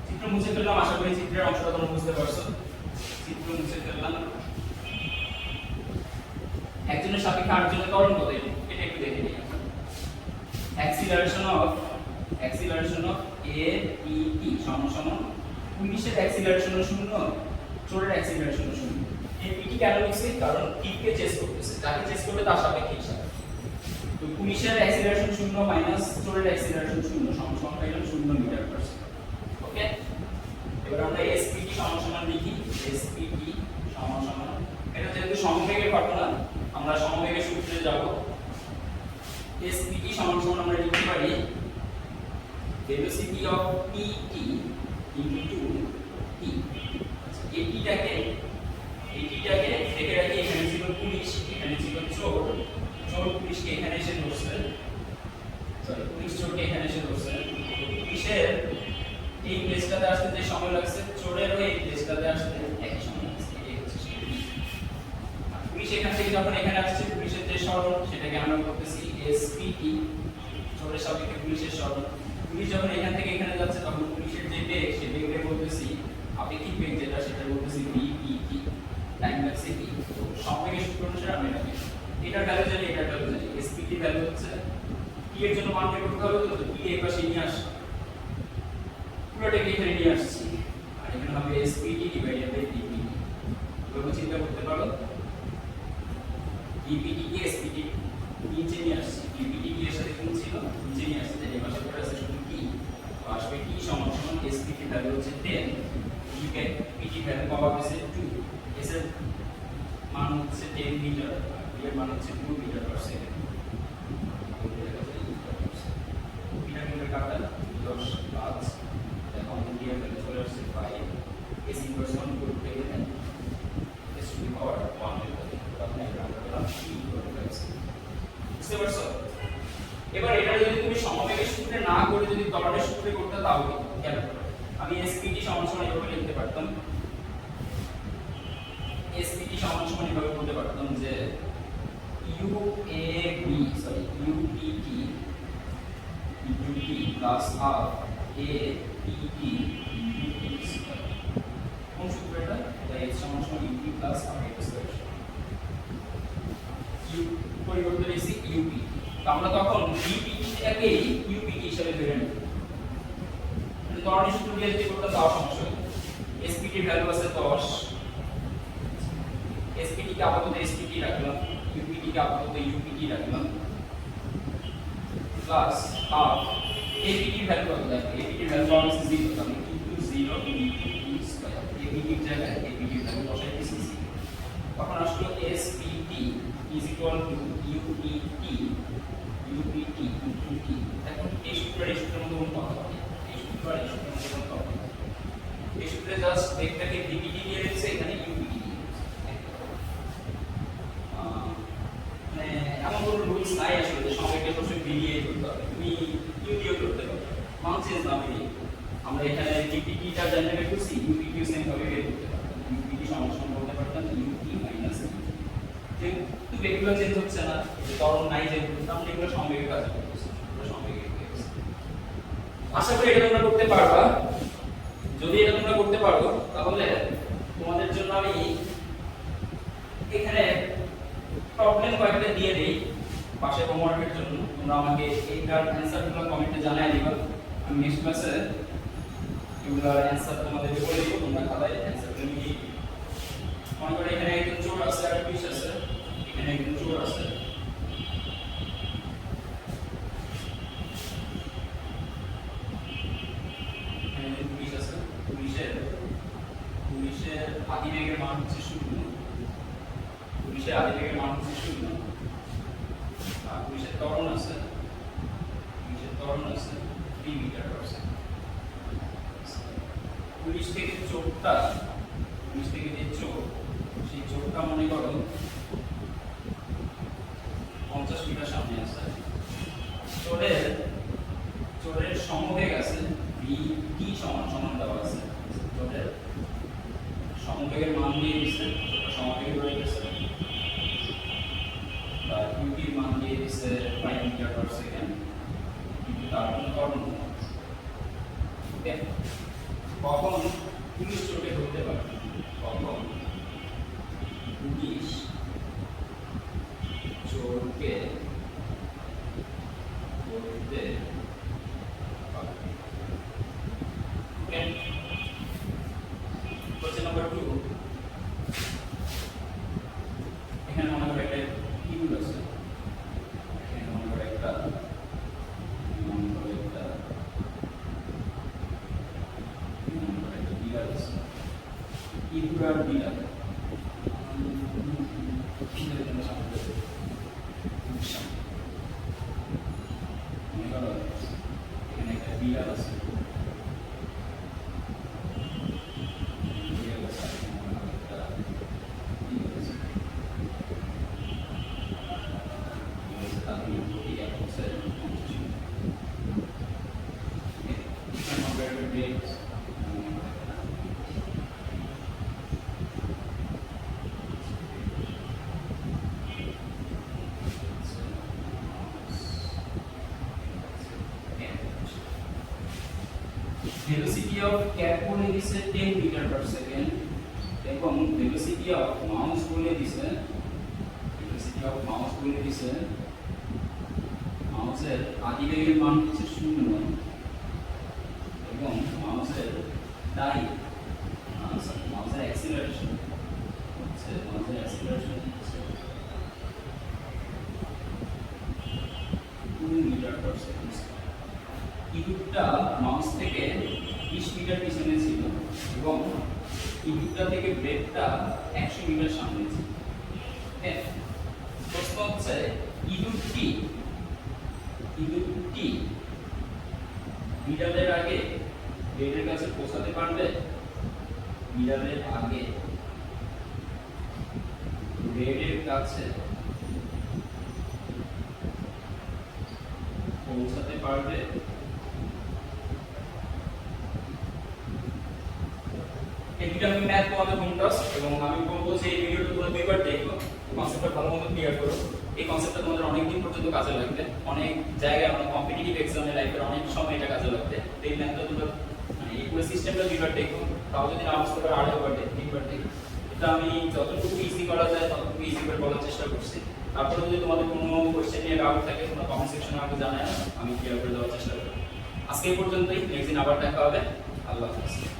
Speaker 1: চিত্র মুছে ফেললাম, আশা করি চিত্রের অংশটা তোমরা বুঝতে পারছো। চিত্র মুছে ফেললাম, একজনের সাপেক্ষে আরেকজনের ত্বরণ কত এটা একটু দেখে নিই। অ্যাক্সিলারেশন অফ APT সমান সমান পুলিশের অ্যাক্সিলারেশন 0, চোরের অ্যাক্সিলারেশন 0। APT কেন লিখছি, কারণ টিপকে চেস করতেছে, যাকে চেস করবে তার সাপেক্ষে হিসাব। তো পুলিশের অ্যাক্সিলারেশন 0 মাইনাস চোরের অ্যাক্সিলারেশন 0 সমান সমান পাইলাম 0 মিটার পার সেকেন্ড। ওকে, এবার আমরা SPT সমান সমান লিখি, SPT সমান সমান, এটা যেহেতু সমবেগের ঘটনা আমরা সমবেগের সূত্রে যাব। SPT সমান সমান আমরা লিখতে পারি velocity of PT into T। এটিটাকে দেখে রাখি, এখানে ছিল পুলিশ, এখানে ছিল চোর, চোর পুলিশকে এখানে এসে ধরছে, সরি পুলিশ চোরকে এখানে এসে ধরছে। পুলিশের এই প্লেসটাতে আসতে যে সময় লাগছে, চোরেরও এই প্লেসটাতে আসতে একই সময় লাগছে। এই হচ্ছে সেই পুলিশ এখান থেকে যখন এখানে আসছে, পুলিশের যে সরণ সেটাকে আমরা বলতেছি SPT, চোরের সাপেক্ষে পুলিশের সরণ। পুলিশ যখন এখান থেকে এখানে যাচ্ছে তখন পুলিশের যে বেগ, সেই বেগকে বলতেছি আপেক্ষিক বেগ যেটা, সেটা বলতেছি BPT, টাইম লাগছে কি। তো সমবেগের সূত্র অনুসারে আমরা এটার ভ্যালু জানি, এটার ভ্যালু জানি। SPT ভ্যালু হচ্ছে T এর জন্য মান বের করতে হবে, তো T এর পাশে নিয়ে আসি, পুরোটাকে এখানে নিয়ে আসছি, আর এখানে হবে SPT ডিভাইডেড বাই BPT। এভাবে চিন্তা করতে পারো, BPT কে SPT নিচে নিয়ে আসছি, BPT এর সাথে কোন ছিল নিচে নিয়ে আসছি, এই পাশে পড়ে আছে শুধু T, আসবে T সমান সমান SPT ভ্যালু হচ্ছে 10, BPT ভ্যালু পাওয়া গেছে 2, S এর মান হচ্ছে 10 মিটার, B এর মান হচ্ছে 2 মিটার পার সেকেন্ড। এটা কিন্তু কাটা 10 5, এখন D এর ভ্যালু চলে আসছে 5, S ইনভার্স 1 করতে গেলে S টু দি পাওয়ার 1 হয়ে যাবে। তাহলে আমরা পেলাম T ইকুয়াল টু 5। বুঝতে পারছো? এবার এটা যদি তুমি সমবেগের সূত্রে না করে যদি ত্বরণের সূত্রে করতে তাও কেন, আমি SPT সমান সমান এভাবে লিখতে পারতাম, SPT সমান সমান এভাবে বলতে পারতাম যে UPT into T plus half APT into T square। কোন সূত্র এটা? তাই S সমান সমান UP plus half AT square। U পরিবর্তন লিখছি UP। আমরা তখন BPT টাকেই UPT হিসাবে ধরে নিই। ত্বরণের সূত্র দিয়ে যদি করতাম তাও সমস্যা হতো। এসপিটি ভ্যালু আছে 10, এসপিটি কে আপাতত এসপিটি রাখলাম, ইউপিটি কে আপাতত ইউপিটি রাখলাম, প্লাস হাফ এপিটি ভ্যালু কত দেখো, এপিটি ভ্যালু পাওয়া 0, তাহলে কিন্তু 0 ইনটু টি স্কয়ার, এপিটির জায়গায় এপিটি ভ্যালু বসাইতেছি 0। তখন আসলো SPT is equal to UPT UPT into টি। এখন এই সূত্রের মধ্যে কোনো তফাৎ নেই, এই সূত্র আর এই সূত্রের মধ্যে কোনো তফাৎ নেই। এই সূত্রে জাস্ট বেগটাকে ডিপিটি দিয়ে রেখেছে, এখানে ইউপিটি দিয়ে মানে এমন কোনো রুলস নাই আসলে যে সংখ্যাকে প্রশ্ন মিলিয়ে করতে হবে, তুমি ইউ দিয়েও করতে পারো, মান চেঞ্জ না মিলিয়ে। আমরা এখানে ডিপিটিটা জানতে পেরেছি, ইউপিটিও সেম ভাবে বের করতে পারতাম, ইউপিটি সমান বলতে পারতাম ইউপি মাইনাস কিন্তু এগুলো চেঞ্জ হচ্ছে না, যে ত্বরণ নাই যে আমরা এগুলো সংবেগে কাজ করতেছি, এগুলো সংবেগে করতেছি। আশা করি এটা তোমরা করতে পারবা। যদি এটা তোমরা করতে পারো তাহলে তোমাদের জন্য আমি এখানে প্রবলেম কয়েকটা দিয়ে দেই পাশে হোমওয়ার্কের জন্য। তোমরা আমাকে এইটার অ্যানসারগুলো কমেন্টে জানাই দিবা, আমি নেক্সট ক্লাসে এগুলোর অ্যানসার তোমাদেরকে বলে দিব, তোমরা খাতায় অ্যানসারগুলো লিখে দিও। মনে করো এখানে একজন চোর আছে আর পুলিশ আছে, এখানে একজন চোর আছে, এখানে পুলিশ আছে, পুলিশের আদিবেগের মান হচ্ছে 0, পুলিশের আদিবেগের মান হচ্ছে 0, আর পুলিশের ত্বরণ আছে 3 মিটার পার সেকেন্ড। পুলিশ থেকে যে চোর, সেই চোরটা মনে করো 50 মিটার সামনে আছে, চোরের সমবেগ আছে টি সমান দেওয়া আছে, চোরের সমবেগের মান দিয়ে দিচ্ছে, সমবেগ ধরে গেছে, বা ইউটির মান দিয়ে দিচ্ছে 5 মিটার পার সেকেন্ড, কিন্তু তার কোনো ত্বরণ নেই। ওকে, কখন পুলিশ চোরকে ধরতে পারে, কখন পুলিশ চোরকে ধরতে পারে। ওকে, কোশ্চেন নাম্বার 2, এখানে মনে করো একটা টিউব আছে, এখানে মনে করো একটা বিড়াল আছে, ইঁদুর আর বিড়াল এখানে একটা বিড়াল আছে, velocity of cat বলে দিছে 10 মিটার পার সেকেন্ড এবং velocity of mouse বলে দিছে মাউসের আদিবেগের মান হচ্ছে 0 এবং মাউসের অ্যাক্সিলারেশন হচ্ছে 2 মিটার পার সেকেন্ড। ইঁদুরটা মাউস থেকে 20 মিটার পিছনে ছিল এবং ইঁদুরটা থেকে ব্রেডটা 100 মিটার সামনে ছিল। প্রশ্ন হচ্ছে ইঁদুরটি বিড়ালের আগে ব্রেডের কাছে পৌঁছাতে পারবে, বিড়ালের আগে ব্রেডের কাছে পৌঁছাতে পারবে। এটা আমি ম্যাথ তোমাদের হোম টাস্ক এবং আমি বলবো যে এই ভিডিওটা তোমরা দুইবার দেখো, কনসেপ্টটা ভালো মতো ক্লিয়ার করো। এই কনসেপ্টটা তোমাদের অনেক দিন পর্যন্ত কাজে লাগবে, অনেক জায়গায় অনেক কম্পিটিটিভ এক্সামে লাইফের অনেক সময় এটা কাজে লাগবে। তো এই ম্যাথটা তোমরা মানে এই পুরো সিস্টেমটা দুইবার দেখো, তাও যদি না বুঝতে পারো আরেকবার দেখো, তিনবার দেখো। এটা আমি যতটুকু ইজি করা যায় ততটুকু ইজি করে বলার চেষ্টা করছি। তারপরে যদি তোমাদের কোনো কোশ্চেন নিয়ে ডাউট থাকে তোমরা কমেন্ট সেকশনে আমাকে জানাও, আমি ক্লিয়ার করে দেওয়ার চেষ্টা করব। আজকে এই পর্যন্তই, নেক্সট দিন আবার দেখা হবে। আল্লাহ হাফেজ।